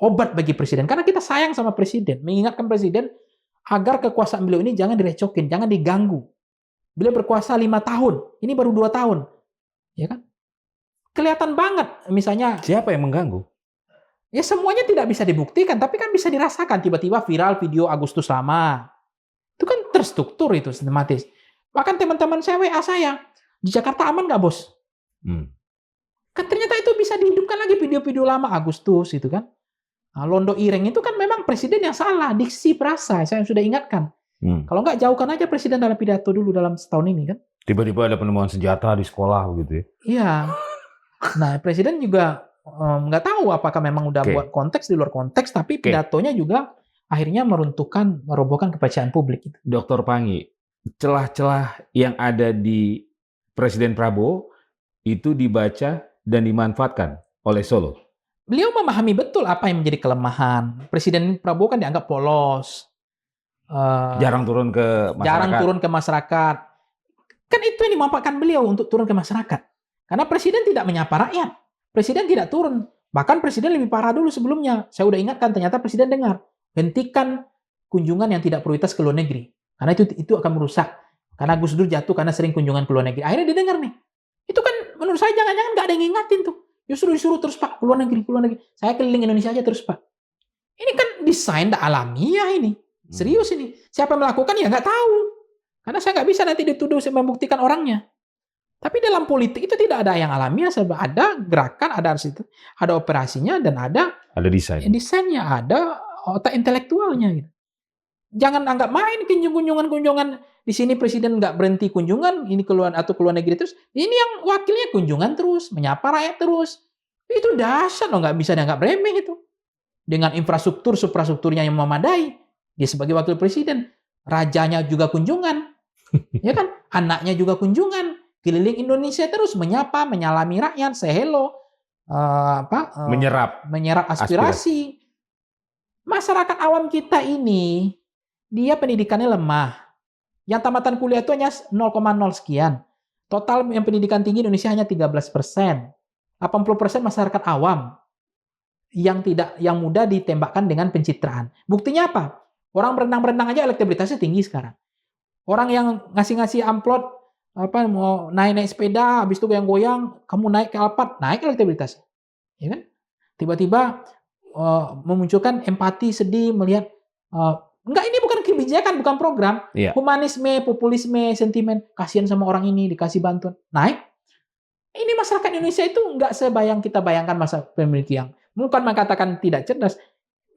S1: Obat bagi presiden. Karena kita sayang sama presiden. Mengingatkan presiden agar kekuasaan beliau ini jangan direcokin, jangan diganggu. Beliau berkuasa 5 tahun, ini baru 2 tahun. Ya kan? Kelihatan banget misalnya.
S2: Siapa yang mengganggu?
S1: Ya semuanya tidak bisa dibuktikan, tapi kan bisa dirasakan. Tiba-tiba viral video Agustus lama. Itu kan terstruktur itu, sistematis. Bahkan teman-teman saya WA saya, di Jakarta aman nggak bos? Kan ternyata itu bisa dihidupkan lagi video-video lama Agustus itu kan. Nah, Londo Ireng itu kan memang presiden yang salah, diksi perasa, saya sudah ingatkan. Kalau nggak, jauhkan aja presiden dalam pidato dulu dalam setahun ini kan.
S2: Tiba-tiba ada penemuan senjata di sekolah begitu ya.
S1: Iya. Nah, presiden juga nggak tahu apakah memang udah buat konteks di luar konteks, tapi pidatonya juga akhirnya merobohkan kepercayaan publik.
S2: Dr. Panggi, celah-celah yang ada di Presiden Prabowo itu dibaca dan dimanfaatkan oleh Solo.
S1: Beliau memahami betul apa yang menjadi kelemahan. Presiden Prabowo kan dianggap polos.
S2: Jarang turun ke masyarakat.
S1: Kan itu yang dimanfaatkan beliau untuk turun ke masyarakat. Karena presiden tidak menyapa rakyat. Presiden tidak turun. Bahkan presiden lebih parah dulu sebelumnya. Saya udah ingatkan, ternyata presiden dengar. Hentikan kunjungan yang tidak prioritas ke luar negeri. Karena itu akan merusak. Karena Gus Dur jatuh karena sering kunjungan ke luar negeri. Akhirnya dia dengar nih. Itu kan menurut saya jangan-jangan nggak ada yang ngingatin tuh. Justru disuruh terus, Pak, ke luar negeri, ke luar negeri. Saya keliling Indonesia aja terus, Pak. Ini kan desain alamiah ini. Serius ini. Siapa yang melakukan ya nggak tahu. Karena saya nggak bisa nanti dituduh membuktikan orangnya. Tapi dalam politik itu tidak ada yang alamiah, sebab ada gerakan, ada operasinya, dan ada desainnya, ada otak intelektualnya. Gitu. Jangan anggap main kunjungan di sini presiden nggak berhenti kunjungan, ini keluar negeri terus. Ini yang wakilnya kunjungan terus, menyapa rakyat terus. Itu dahsyat loh, nggak bisa dianggap remeh itu. Dengan suprastrukturnya yang memadai, dia sebagai wakil presiden, rajanya juga kunjungan, ya kan, anaknya juga kunjungan. Keliling Indonesia terus menyapa, menyalami rakyat, say hello, menyerap aspirasi. Masyarakat awam kita ini, dia pendidikannya lemah. Yang tamatan kuliah itu hanya 0,0 sekian. Total yang pendidikan tinggi Indonesia hanya 13%. 80% masyarakat awam yang mudah ditembakkan dengan pencitraan. Buktinya apa? Orang berenang-berenang aja elektabilitasnya tinggi sekarang. Orang yang ngasih amplop, mau naik sepeda, habis itu goyang-goyang, kamu naik ke Alphard, naik elektabilitasnya, ya kan? Tiba-tiba memunculkan empati, sedih melihat, enggak, ini bukan kebijakan, bukan program, humanisme, populisme, sentimen, kasihan sama orang ini, dikasih bantuan, naik. Ini masyarakat Indonesia itu enggak sebayang kita bayangkan masa pemilih yang bukan mengatakan tidak cerdas,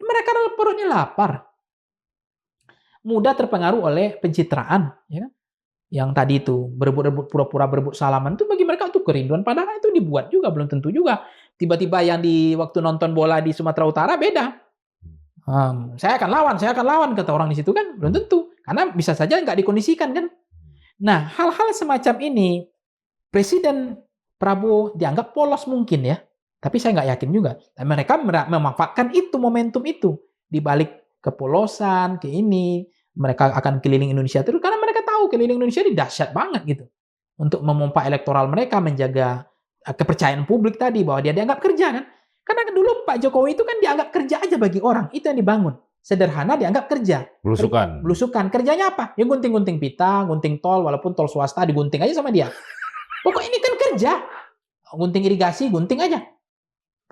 S1: mereka perutnya lapar, mudah terpengaruh oleh pencitraan, ya. Yang tadi itu pura-pura berebut salaman itu bagi mereka itu kerinduan, padahal itu dibuat juga, belum tentu juga. Tiba-tiba yang di waktu nonton bola di Sumatera Utara beda. Saya akan lawan kata orang di situ kan, belum tentu. Karena bisa saja nggak dikondisikan kan. Nah, hal-hal semacam ini Presiden Prabowo dianggap polos mungkin ya. Tapi saya nggak yakin juga. Dan mereka memanfaatkan itu, momentum itu. Di balik kepolosan, ke ini, mereka akan keliling Indonesia terus karena mereka tahu keliling Indonesia ini dahsyat banget gitu. Untuk memompa elektoral mereka, menjaga kepercayaan publik tadi bahwa dia dianggap kerja kan. Karena dulu Pak Jokowi itu kan dianggap kerja aja bagi orang, itu yang dibangun. Sederhana dianggap kerja. Belusukan. Kerjanya apa? Ya gunting-gunting pita, gunting tol, walaupun tol swasta digunting aja sama dia. Pokok ini kan kerja. Gunting irigasi, gunting aja.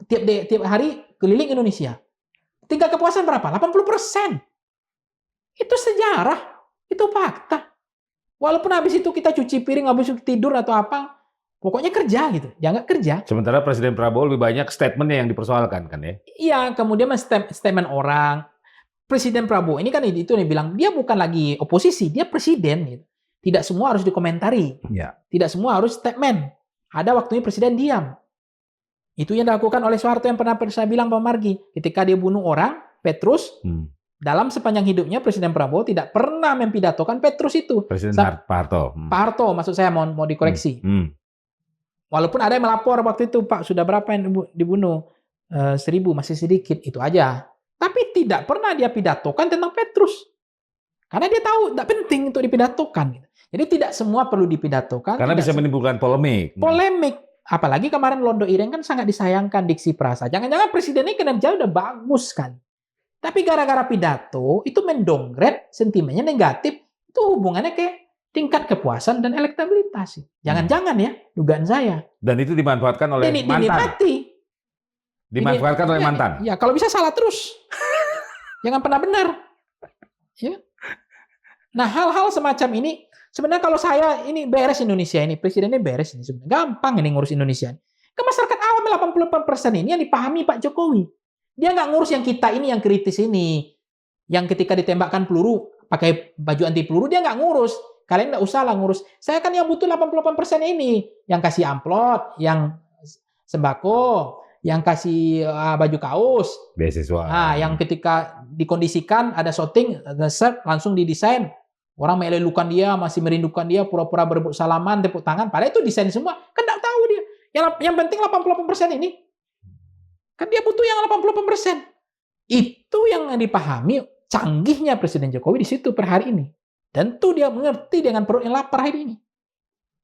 S1: Tiap hari keliling Indonesia. Tingkat kepuasan berapa? 80%. Itu sejarah, itu fakta. Walaupun habis itu kita cuci piring, habis itu tidur atau apa, pokoknya kerja gitu, dianggap kerja.
S2: Sementara Presiden Prabowo lebih banyak statementnya yang dipersoalkan kan ya?
S1: Iya, kemudian statement orang. Presiden Prabowo ini kan itu yang bilang, dia bukan lagi oposisi, dia presiden. Gitu. Tidak semua harus dikomentari, tidak semua harus statement. Ada waktunya presiden diam. Itu yang dilakukan oleh Soeharto yang pernah saya bilang Pak Margi. Ketika dia bunuh orang, Petrus, dalam sepanjang hidupnya Presiden Prabowo tidak pernah mempidatokan Petrus itu.
S2: Presiden Pak Harto.
S1: Pak Harto, maksud saya mau dikoreksi. Walaupun ada yang melapor waktu itu, Pak, sudah berapa yang dibunuh? 1.000, masih sedikit, itu aja. Tapi tidak pernah dia pidatokan tentang Petrus. Karena dia tahu tidak penting untuk dipidatokan. Jadi tidak semua perlu dipidatokan.
S2: Karena bisa menimbulkan polemik.
S1: Apalagi kemarin Londo Ireng kan sangat disayangkan diksi prasa. Jangan-jangan presiden ini kinerja udah bagus kan. Tapi gara-gara pidato, itu mendongret sentimennya negatif. Itu hubungannya ke tingkat kepuasan dan elektabilitas. Jangan-jangan ya, dugaan saya.
S2: Dan itu dimanfaatkan oleh mantan. Dimanfaatkan oleh mantan.
S1: Ya, kalau bisa salah terus. Jangan pernah benar. Ya. Nah, hal-hal semacam ini, sebenarnya kalau saya, ini beres Indonesia ini, presidennya beres ini sebenarnya. Gampang ini ngurus Indonesia. Ke masyarakat awam 80% ini yang dipahami Pak Jokowi. Dia nggak ngurus yang kita ini, yang kritis ini. Yang ketika ditembakkan peluru, pakai baju anti peluru, dia nggak ngurus. Kalian nggak usah lah ngurus. Saya kan yang butuh 88% ini. Yang kasih amplop, yang sembako, yang kasih baju kaos.
S2: Beasiswa.
S1: Nah, yang ketika dikondisikan ada shooting, ada set, langsung didesain. Orang melelukan dia, masih merindukan dia, pura-pura berebut salaman, tepuk tangan. Padahal itu desain semua. Kan nggak tahu dia. Yang penting 88% ini. Kan dia butuh yang 88%. Itu yang dipahami canggihnya Presiden Jokowi di situ per hari ini. Tentu dia mengerti dengan perut yang lapar hari ini.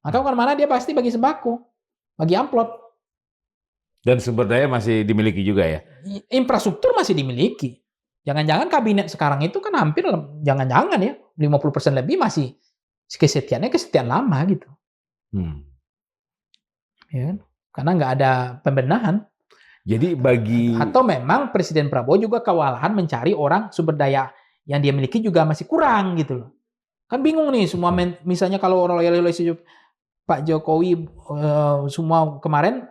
S1: Maka kemana-mana dia pasti bagi sembako, bagi amplop.
S2: Dan sumber daya masih dimiliki juga ya?
S1: Infrastruktur masih dimiliki. Jangan-jangan kabinet sekarang itu kan hampir, jangan-jangan ya, 50% lebih masih kesetiaan lama gitu. Ya kan? Karena nggak ada pembenahan.
S2: Jadi bagi...
S1: Atau memang Presiden Prabowo juga kewalahan mencari orang sumber daya yang dia miliki juga masih kurang gitu loh. Kan bingung nih semua, misalnya kalau orang loyalis Pak Jokowi semua kemarin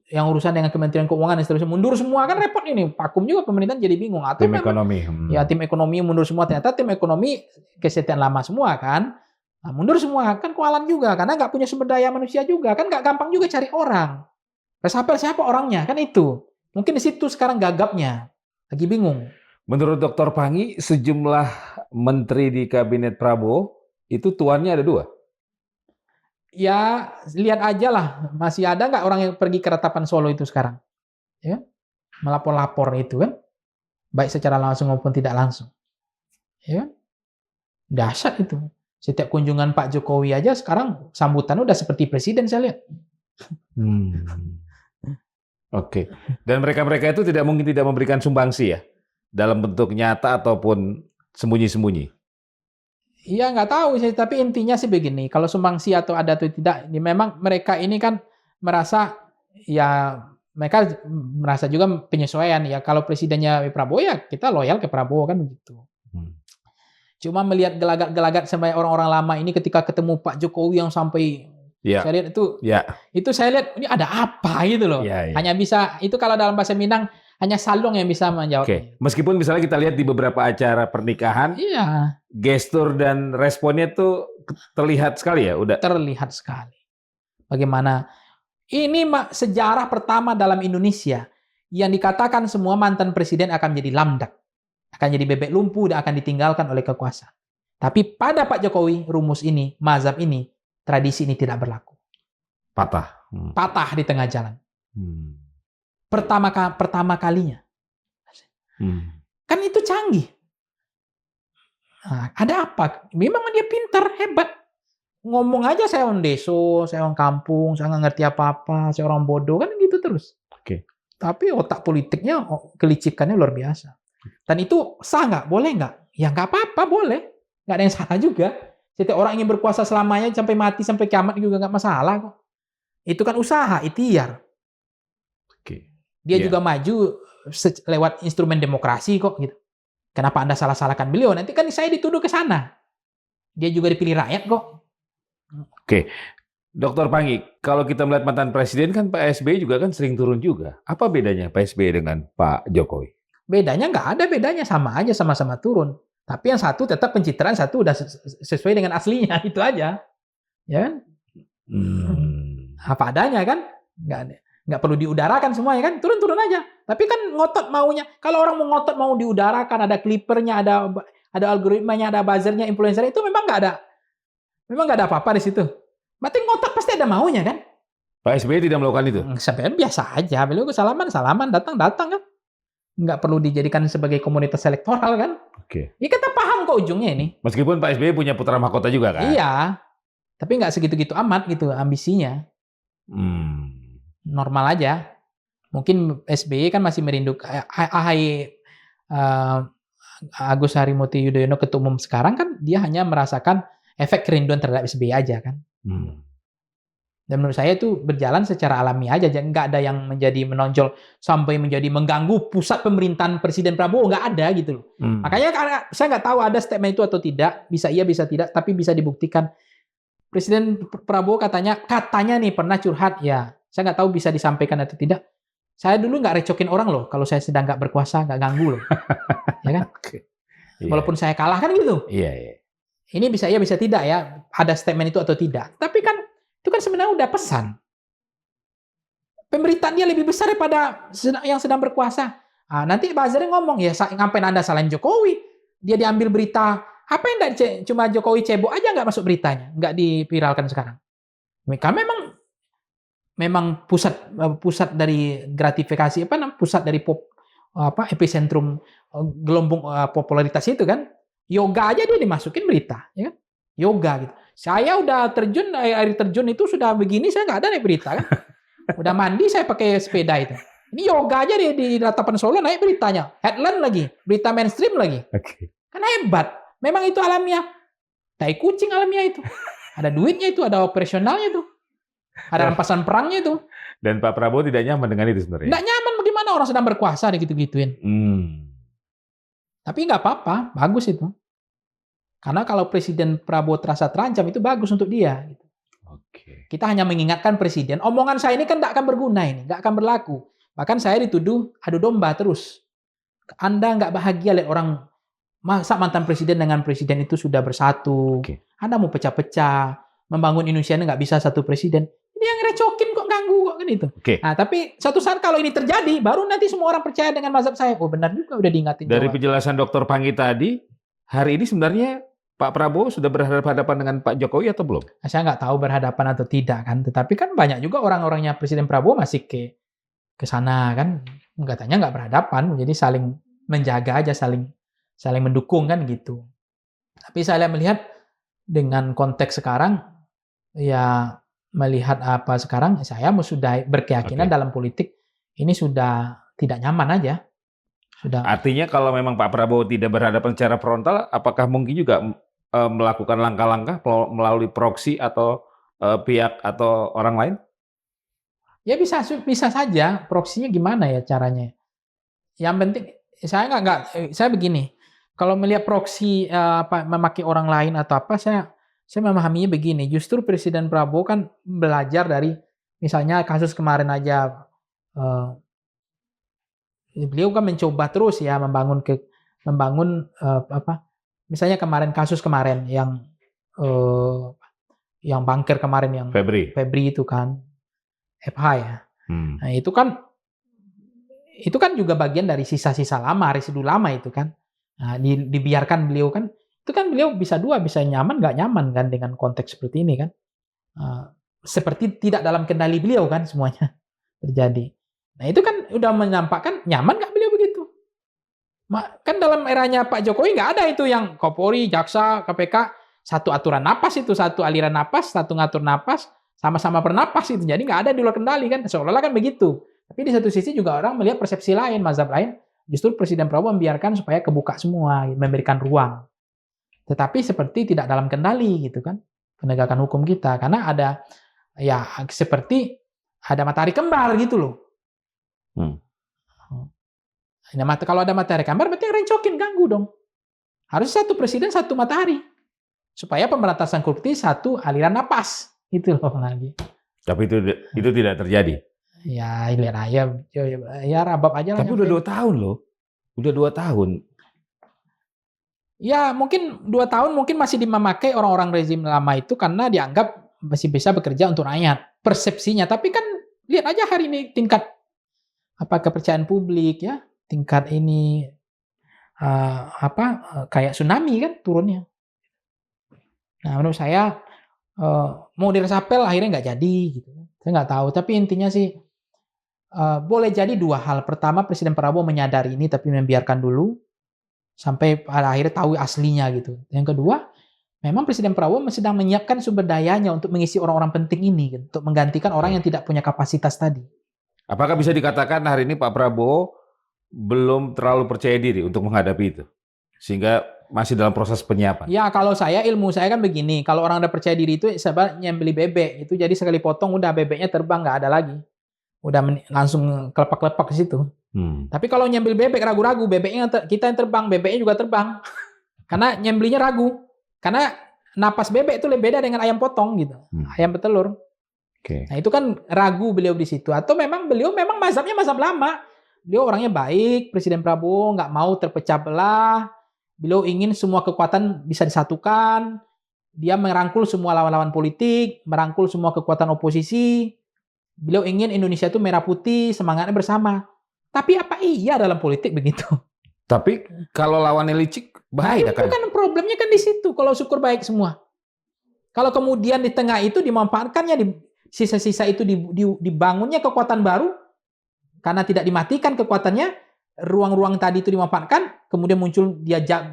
S1: yang urusan dengan Kementerian Keuangan dan seterusnya mundur semua, kan repot ini. Vakum juga pemerintahan jadi bingung. Atau
S2: tim ekonomi.
S1: Ya tim ekonomi mundur semua, ternyata tim ekonomi kesetiaan lama semua kan. Nah, mundur semua, kan kewalahan juga karena nggak punya sumber daya manusia juga, kan nggak gampang juga cari orang. Resapel siapa orangnya, kan itu. Mungkin di situ sekarang gagapnya. Lagi bingung.
S2: Menurut Dr. Panggi, sejumlah menteri di kabinet Prabowo, itu tuannya ada 2?
S1: Ya, lihat aja lah. Masih ada nggak orang yang pergi ke Ratapan Solo itu sekarang? Ya, melapor-lapor itu kan. Baik secara langsung maupun tidak langsung. Ya, dahsyat itu. Setiap kunjungan Pak Jokowi aja sekarang sambutan udah seperti presiden saya lihat.
S2: Oke. Dan mereka-mereka itu mungkin tidak memberikan sumbangsi ya? Dalam bentuk nyata ataupun sembunyi-sembunyi?
S1: Iya, nggak tahu sih, tapi intinya sih begini, kalau sumbangsi atau ada atau tidak, ini memang mereka ini kan merasa, ya mereka merasa juga penyesuaian ya. Kalau presidennya Prabowo ya kita loyal ke Prabowo kan begitu. Cuma melihat gelagat-gelagat sampai orang-orang lama ini ketika ketemu Pak Jokowi yang sampai saya lihat itu saya lihat ini ada apa gitu loh. Hanya bisa itu kalau dalam bahasa Minang hanya Salong yang bisa menjawab.
S2: Meskipun misalnya kita lihat di beberapa acara pernikahan, gestur dan responnya tuh terlihat sekali ya, udah
S1: terlihat sekali. Bagaimana ini sejarah pertama dalam Indonesia yang dikatakan semua mantan presiden akan menjadi lamdak, akan jadi bebek lumpuh dan akan ditinggalkan oleh kekuasaan. Tapi pada Pak Jokowi rumus ini, mazhab ini, tradisi ini tidak berlaku.
S2: Patah.
S1: Patah di tengah jalan. Pertama kalinya. Kan itu canggih. Nah, ada apa? Memang dia pintar, hebat. Ngomong aja saya orang deso, saya orang kampung, saya nggak ngerti apa-apa, saya orang bodoh, kan gitu terus. Tapi otak politiknya, kelicikannya luar biasa. Dan itu sah nggak? Boleh nggak? Ya nggak apa-apa, boleh. Nggak ada yang salah juga. Setiap orang ingin berkuasa selamanya sampai mati, sampai kiamat juga nggak masalah kok. Itu kan usaha, ikhtiar. Dia juga maju lewat instrumen demokrasi kok gitu. Kenapa Anda salah-salahkan beliau? Nanti kan saya dituduh ke sana. Dia juga dipilih rakyat kok.
S2: Dr. Panggi, kalau kita melihat mantan presiden kan Pak SBY juga kan sering turun juga. Apa bedanya Pak SBY dengan Pak Jokowi?
S1: Bedanya nggak ada bedanya, sama aja, sama-sama turun. Tapi yang satu tetap pencitraan, satu udah sesuai dengan aslinya, itu aja. Ya kan? Apa adanya kan? Nggak perlu diudarakan semua ya kan? Turun-turun aja. Tapi kan ngotot maunya. Kalau orang mau ngotot mau diudarakan, ada clippernya, ada algoritmanya, ada buzzernya, influencer itu memang nggak ada apa-apa di situ. Berarti ngotot pasti ada maunya kan?
S2: Pak SBY tidak melakukan itu?
S1: Sampai biasa aja. Beliau salaman, datang kan? Nggak perlu dijadikan sebagai komunitas elektoral kan? Ya kita paham kok ujungnya ini.
S2: Meskipun Pak SBY punya putra mahkota juga kan?
S1: Iya. Tapi nggak segitu-gitu amat gitu ambisinya. Normal aja. Mungkin SBY kan masih merindukan Agus Harimurti Yudhoyono ketua umum sekarang kan dia hanya merasakan efek kerinduan terhadap SBY aja kan. Dan menurut saya itu berjalan secara alami aja, nggak ada yang menjadi menonjol sampai menjadi mengganggu pusat pemerintahan Presiden Prabowo, nggak ada gitu loh. Makanya saya nggak tahu ada statement itu atau tidak, bisa iya bisa tidak, tapi bisa dibuktikan. Presiden Prabowo katanya nih pernah curhat ya, saya nggak tahu bisa disampaikan atau tidak. Saya dulu nggak recokin orang loh, kalau saya sedang nggak berkuasa, nggak ganggu loh, ya kan? Walaupun saya kalah kan gitu.
S2: Iya.
S1: Ini bisa ya bisa tidak ya, ada statement itu atau tidak. Tapi kan itu kan sebenarnya udah pesan. Pemberitaan dia lebih besar daripada yang sedang berkuasa. Nanti buzzer ngomong, ya ngapain Anda salahin Jokowi? Dia diambil berita, apa yang cuma Jokowi cebok aja nggak masuk beritanya, nggak diviralkan sekarang. Mereka memang pusat dari gratifikasi, pusat dari epicentrum gelombang popularitas itu kan. Yoga aja dia dimasukin berita, ya kan? Yoga gitu. Saya udah air terjun itu sudah begini, saya nggak ada nih berita kan. Udah mandi saya pakai sepeda itu. Ini yoga aja di Ratapan Solo naik beritanya. Headline lagi, berita mainstream lagi. Kan hebat. Memang itu alamiah. Tai kucing alamiah itu. Ada duitnya itu, ada operasionalnya itu. Ada rampasan perangnya itu.
S2: Dan Pak Prabowo tidak nyaman dengan itu sebenarnya.
S1: Nggak nyaman bagaimana orang sedang berkuasa gitu-gituin. Tapi nggak apa-apa, bagus itu. Karena kalau Presiden Prabowo terasa terancam itu bagus untuk dia. Gitu. Kita hanya mengingatkan Presiden, omongan saya ini kan nggak akan berguna ini, nggak akan berlaku. Bahkan saya dituduh adu domba terus. Anda nggak bahagia lihat orang, masa mantan Presiden dengan Presiden itu sudah bersatu. Anda mau pecah-pecah, membangun Indonesia ini nggak bisa satu Presiden. Ini yang recokin kok ganggu kok kan itu. Nah, tapi suatu saat kalau ini terjadi, baru nanti semua orang percaya dengan mazhab saya. Oh benar juga udah diingatin.
S2: Dari penjelasan Dr. Panggi tadi, hari ini sebenarnya Pak Prabowo sudah berhadapan dengan Pak Jokowi atau belum?
S1: Saya nggak tahu berhadapan atau tidak kan. Tetapi kan banyak juga orang-orangnya Presiden Prabowo masih ke sana kan. Katanya nggak berhadapan. Jadi saling menjaga aja, saling mendukung kan gitu. Tapi saya melihat dengan konteks sekarang, ya melihat apa sekarang, saya sudah berkeyakinan dalam politik ini sudah tidak nyaman aja. Sudah.
S2: Artinya kalau memang Pak Prabowo tidak berhadapan secara frontal, apakah mungkin juga melakukan langkah-langkah melalui proksi atau pihak atau orang lain?
S1: Ya bisa saja. Proksinya gimana ya caranya? Yang penting saya begini. Kalau melihat proksi memakai orang lain atau apa, saya memahaminya begini. Justru Presiden Prabowo kan belajar dari misalnya kasus kemarin aja. Beliau kan mencoba terus ya membangun misalnya kasus kemarin yang banker kemarin yang Febri itu kan FH ya. Nah, itu kan juga bagian dari sisa-sisa lama, residu lama itu kan. Nah, dibiarkan beliau kan, itu kan beliau bisa nyaman nggak nyaman kan dengan konteks seperti ini kan. Seperti tidak dalam kendali beliau kan semuanya terjadi. Nah itu kan udah menampakkan nyaman nggak beliau begitu. Kan dalam eranya Pak Jokowi nggak ada itu yang Kapolri, Jaksa, KPK, satu aturan napas itu, satu aliran napas, satu ngatur napas, sama-sama bernapas itu. Jadi nggak ada di luar kendali kan, seolah-olah kan begitu. Tapi di satu sisi juga orang melihat persepsi lain, mazhab lain, justru Presiden Prabowo membiarkan supaya kebuka semua, memberikan ruang. Tetapi seperti tidak dalam kendali gitu kan, penegakan hukum kita. Karena ada, ya seperti ada matahari kembar gitu loh. Kalau ada matahari kembar berarti yang rencokin, ganggu dong. Harus satu presiden, satu matahari. Supaya pemberantasan korupsi satu aliran napas. Itu loh lagi.
S2: Tapi itu tidak terjadi.
S1: Ya, lihat aja. Ya rabab aja lah.
S2: Tapi udah 2 tahun loh. Udah 2 tahun.
S1: Ya, mungkin 2 tahun mungkin masih memakai orang-orang rezim lama itu karena dianggap masih bisa bekerja untuk rakyat. Persepsinya. Tapi kan lihat aja hari ini tingkat kepercayaan publik ya, tingkat ini kayak tsunami kan turunnya. Nah menurut saya mau diresapel akhirnya nggak jadi gitu. Saya nggak tahu, tapi intinya sih boleh jadi 2 hal. Pertama, Presiden Prabowo menyadari ini tapi membiarkan dulu sampai pada akhirnya tahu aslinya gitu. Yang kedua, memang Presiden Prabowo sedang menyiapkan sumber dayanya untuk mengisi orang-orang penting ini gitu, untuk menggantikan orang yang tidak punya kapasitas tadi.
S2: Apakah bisa dikatakan hari ini Pak Prabowo belum terlalu percaya diri untuk menghadapi itu? Sehingga masih dalam proses penyiapan?
S1: Ya, kalau ilmu saya kan begini. Kalau orang udah percaya diri itu, sebenarnya beli bebek. Itu jadi sekali potong, udah bebeknya terbang, nggak ada lagi. Udah langsung kelepak-kelepak ke situ. Tapi kalau nyambil bebek ragu-ragu, bebeknya kita yang terbang, bebeknya juga terbang. Karena nyembelinya ragu. Karena napas bebek itu lebih beda dengan ayam potong gitu. Ayam petelur. Nah itu kan ragu beliau di situ. Atau beliau mazhabnya mazhab lama. Dia orangnya baik, Presiden Prabowo nggak mau terpecah belah. Beliau ingin semua kekuatan bisa disatukan, dia merangkul semua lawan-lawan politik, merangkul semua kekuatan oposisi. Beliau ingin Indonesia itu merah putih, semangatnya bersama. Tapi apa iya dalam politik begitu?
S2: Tapi kalau lawannya licik, bahaya
S1: Itu
S2: kan?
S1: kan problemnya kan di situ, kalau syukur baik semua. Kalau kemudian di tengah itu dimanfaatkannya, sisa-sisa itu dibangunnya kekuatan baru, karena tidak dimatikan kekuatannya, ruang-ruang tadi itu dimanfaatkan, kemudian muncul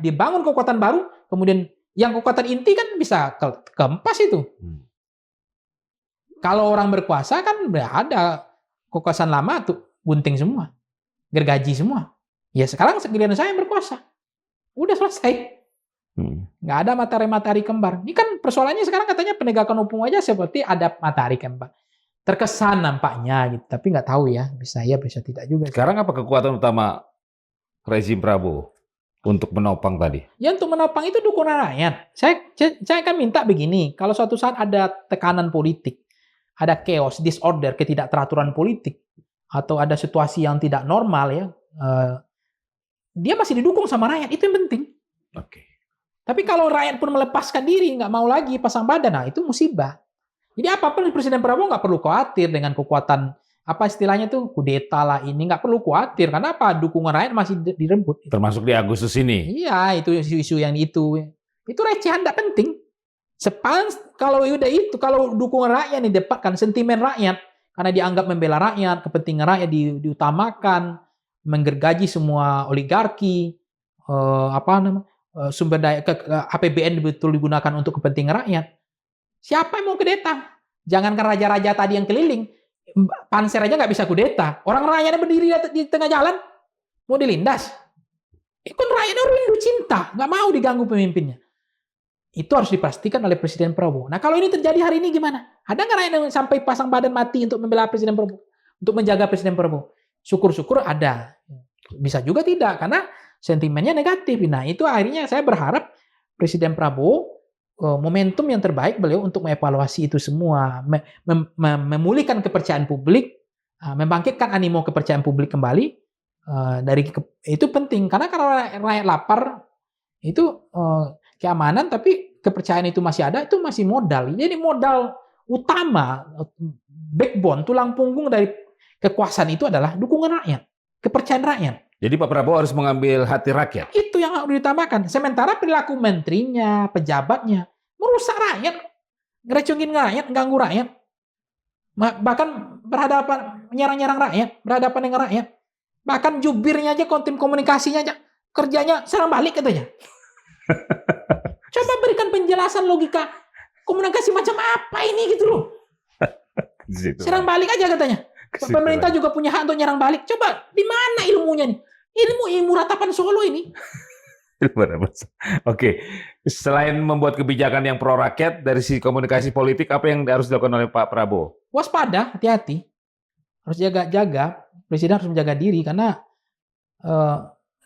S1: dibangun kekuatan baru, kemudian yang kekuatan inti kan bisa kempas itu. Kalau orang berkuasa kan ada kekuasaan lama tuh gunting semua, gergaji semua. Ya sekarang giliran saya yang berkuasa, udah selesai. Nggak ada matahari-matahari kembar. Ini kan persoalannya sekarang katanya penegakan hukum aja seperti ada matahari kembar. Terkesan nampaknya gitu, tapi nggak tahu ya, bisa ya bisa tidak juga.
S2: Sekarang apa kekuatan utama rezim Prabowo untuk menopang tadi?
S1: Ya untuk menopang itu dukungan rakyat. Saya akan minta begini, kalau suatu saat ada tekanan politik, ada chaos, disorder, ketidakteraturan politik, atau ada situasi yang tidak normal ya, dia masih didukung sama rakyat, itu yang penting.
S2: Oke.
S1: Tapi kalau rakyat pun melepaskan diri, nggak mau lagi pasang badan, nah itu musibah. Jadi apapun Presiden Prabowo nggak perlu khawatir dengan kekuatan, apa istilahnya tuh, kudeta lah ini, nggak perlu khawatir. Karena apa? Dukungan rakyat masih direbut.
S2: Termasuk di Agustus ini?
S1: Iya, itu isu-isu yang itu. Itu recehan, nggak penting. Kalau udah itu, kalau dukungan rakyat nih didapatkan, sentimen rakyat, karena dianggap membela rakyat, kepentingan rakyat diutamakan, menggergaji semua oligarki, sumber daya APBN betul digunakan untuk kepentingan rakyat. Siapa yang mau kudeta? Jangankan raja-raja tadi yang keliling, Panser aja nggak bisa kudeta. Orang rakyatnya berdiri di tengah jalan, mau dilindas. Ikut rakyatnya rindu cinta, nggak mau diganggu pemimpinnya. Itu harus dipastikan oleh Presiden Prabowo. Nah kalau ini terjadi hari ini gimana? Ada nggak rakyat yang sampai pasang badan mati untuk membela Presiden Prabowo? Untuk menjaga Presiden Prabowo? Syukur-syukur ada. Bisa juga tidak, karena sentimennya negatif. Nah itu akhirnya saya berharap Presiden Prabowo, momentum yang terbaik beliau untuk mengevaluasi itu semua, memulihkan kepercayaan publik, membangkitkan animo kepercayaan publik kembali. Itu penting, karena kalau rakyat lapar itu keamanan, tapi kepercayaan itu masih ada, itu masih modal. Jadi modal utama, backbone, tulang punggung dari kekuasaan itu adalah dukungan rakyat, kepercayaan rakyat.
S2: Jadi Pak Prabowo harus mengambil hati rakyat.
S1: Itu yang harus ditambahkan. Sementara perilaku menterinya, pejabatnya, merusak rakyat, ngerecungin rakyat, ganggu rakyat, bahkan berhadapan, nyerang-nyerang rakyat, berhadapan dengan rakyat. Bahkan jubirnya aja, tim komunikasinya aja, kerjanya serang balik katanya. Coba berikan penjelasan logika komunikasi macam apa ini gitu loh. Serang balik aja katanya. Pemerintah juga punya hak untuk nyerang balik. Coba di mana ilmunya nih? Ilmu ratapan Solo ini.
S2: Oke, selain membuat kebijakan yang pro rakyat dari sisi komunikasi politik, apa yang harus dilakukan oleh Pak Prabowo?
S1: Waspada, hati-hati. Harus jaga-jaga. Presiden harus menjaga diri karena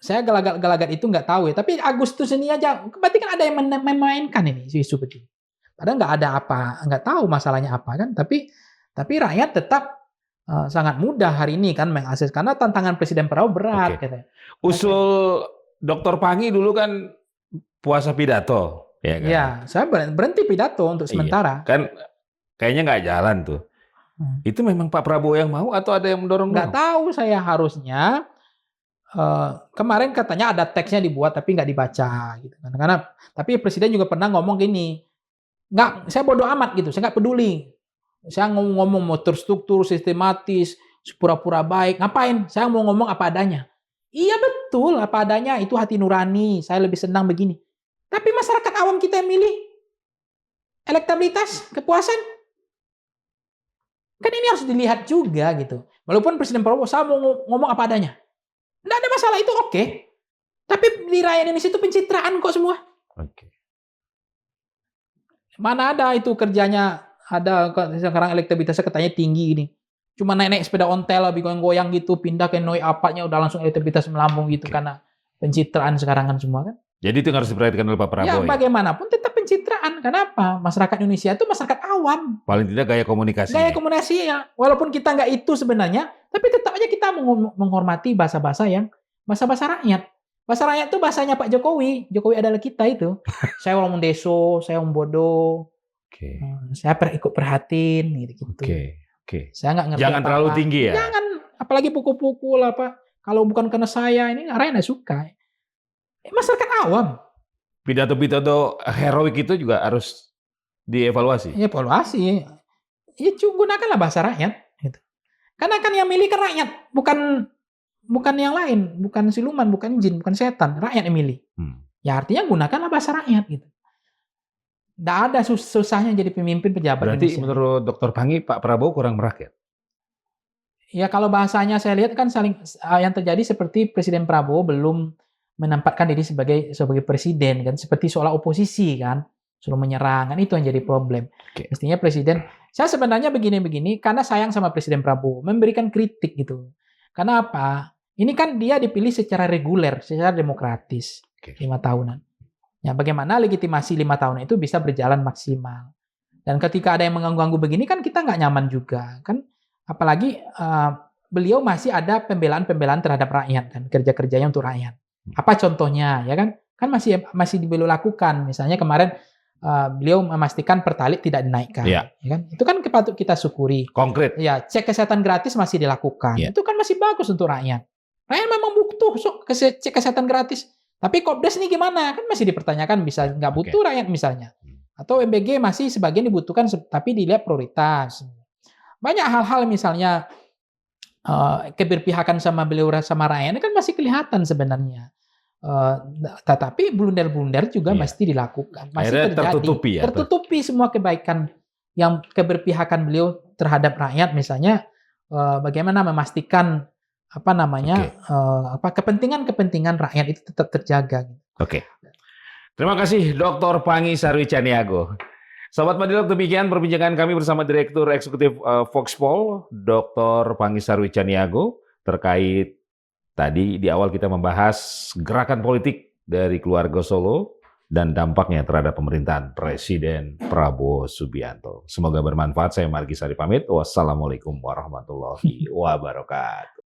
S1: saya gelagat itu nggak tahu ya. Tapi Agustus ini aja, berarti kan ada yang memainkan ini isu-isu begini. Padahal nggak ada apa, nggak tahu masalahnya apa kan. Tapi rakyat tetap sangat mudah hari ini kan mengakses, karena tantangan Presiden Prabowo berat. Katanya.
S2: Usul Dr. Panggi dulu kan puasa pidato, ya kan?
S1: Ya, saya berhenti pidato untuk sementara.
S2: Kan kayaknya nggak jalan tuh. Itu memang Pak Prabowo yang mau atau ada yang mendorong?
S1: Nggak tahu, saya harusnya kemarin katanya ada teksnya dibuat tapi nggak dibaca gitu kan. Karena tapi Presiden juga pernah ngomong gini, nggak, saya bodoh amat gitu, saya nggak peduli. Saya ngomong mau terstruktur, sistematis, pura-pura baik. Ngapain? Saya mau ngomong apa adanya. Iya betul, apa adanya, itu hati nurani. Saya lebih senang begini. Tapi masyarakat awam kita yang milih elektabilitas, kepuasan. Kan ini harus dilihat juga gitu. Walaupun Presiden Prabowo, saya mau ngomong apa adanya. Nggak ada masalah, itu oke. Tapi di rakyat Indonesia itu pencitraan kok semua.
S2: Oke.
S1: Mana ada itu kerjanya, ada sekarang elektabilitasnya katanya tinggi ini. Cuma naik-naik sepeda ontel, goyang-goyang gitu, pindah ke Noi apanya udah langsung elektabilitas melambung gitu. Karena pencitraan sekarang kan semua kan.
S2: Jadi itu yang harus diperhatikan oleh Pak Prabowo.
S1: Ya bagaimanapun tetap pencitraan. Kenapa? Masyarakat Indonesia itu masyarakat awam.
S2: Paling tidak gaya komunikasi.
S1: Gaya komunikasi ya. Walaupun kita nggak itu sebenarnya, tapi tetap aja kita menghormati bahasa-bahasa rakyat. Bahasa rakyat itu bahasanya Pak Jokowi. Jokowi adalah kita itu. Saya wong deso, saya wong bodoh,
S2: Oke.
S1: saya ikut prihatin gitu-gitu.
S2: Oke.
S1: Saya nggak ngerti
S2: Jangan
S1: apa-apa.
S2: terlalu tinggi ya.
S1: Jangan, apalagi pukul-pukul apa. Kalau bukan karena saya, ini rakyat nggak suka. Masyarakat awam.
S2: Pidato-pidato heroik itu juga harus dievaluasi.
S1: Evaluasi. Ya gunakanlah bahasa rakyat. Gitu. Karena kan yang milih kan rakyat, bukan yang lain, bukan siluman, bukan jin, bukan setan, rakyat yang milih. Ya artinya gunakanlah bahasa rakyat gitu. Nggak ada susahnya jadi pemimpin pejabat.
S2: Berarti
S1: Indonesia.
S2: menurut Dr. Pangi, Pak Prabowo kurang merakyat?
S1: Ya kalau bahasanya saya lihat kan yang terjadi seperti Presiden Prabowo belum menempatkan diri sebagai presiden kan, seperti seolah oposisi kan, suruh menyerang kan, itu yang jadi problem. Mestinya presiden, saya sebenarnya begini karena sayang sama Presiden Prabowo, memberikan kritik gitu. Karena apa? Ini kan dia dipilih secara reguler, secara demokratis 5 tahunan. Ya bagaimana legitimasi 5 tahun itu bisa berjalan maksimal. Dan ketika ada yang mengganggu begini kan kita nggak nyaman juga kan. Apalagi beliau masih ada pembelaan terhadap rakyat kan, kerja-kerjanya untuk rakyat. Apa contohnya ya kan? Kan masih beliau lakukan. Misalnya kemarin beliau memastikan pertalite tidak dinaikkan, ya kan? Itu kan patut kita syukuri.
S2: Konkret.
S1: Ya, cek kesehatan gratis masih dilakukan. Itu kan masih bagus untuk rakyat. Rakyat memang butuh cek kesehatan gratis. Tapi Kopdes ini gimana? Kan masih dipertanyakan, bisa nggak butuh rakyat misalnya. Atau MBG masih sebagian dibutuhkan, tapi dilihat prioritas. Banyak hal-hal misalnya keberpihakan sama beliau sama rakyat kan masih kelihatan sebenarnya. Tetapi blunder-blunder juga mesti dilakukan. Masih
S2: akhirnya
S1: terjadi. Tertutupi semua kebaikan yang keberpihakan beliau terhadap rakyat, misalnya bagaimana memastikan kepentingan rakyat itu tetap terjaga.
S2: Oke. Terima kasih Dr. Pangi Sarwi Caniago. Sobat Madilog, demikian perbincangan kami bersama Direktur Eksekutif Voxpol, Dr. Pangi Sarwi Caniago, terkait tadi di awal kita membahas gerakan politik dari keluarga Solo dan dampaknya terhadap pemerintahan Presiden Prabowo Subianto. Semoga bermanfaat. Saya Margi Sari pamit. Wassalamualaikum warahmatullahi wabarakatuh.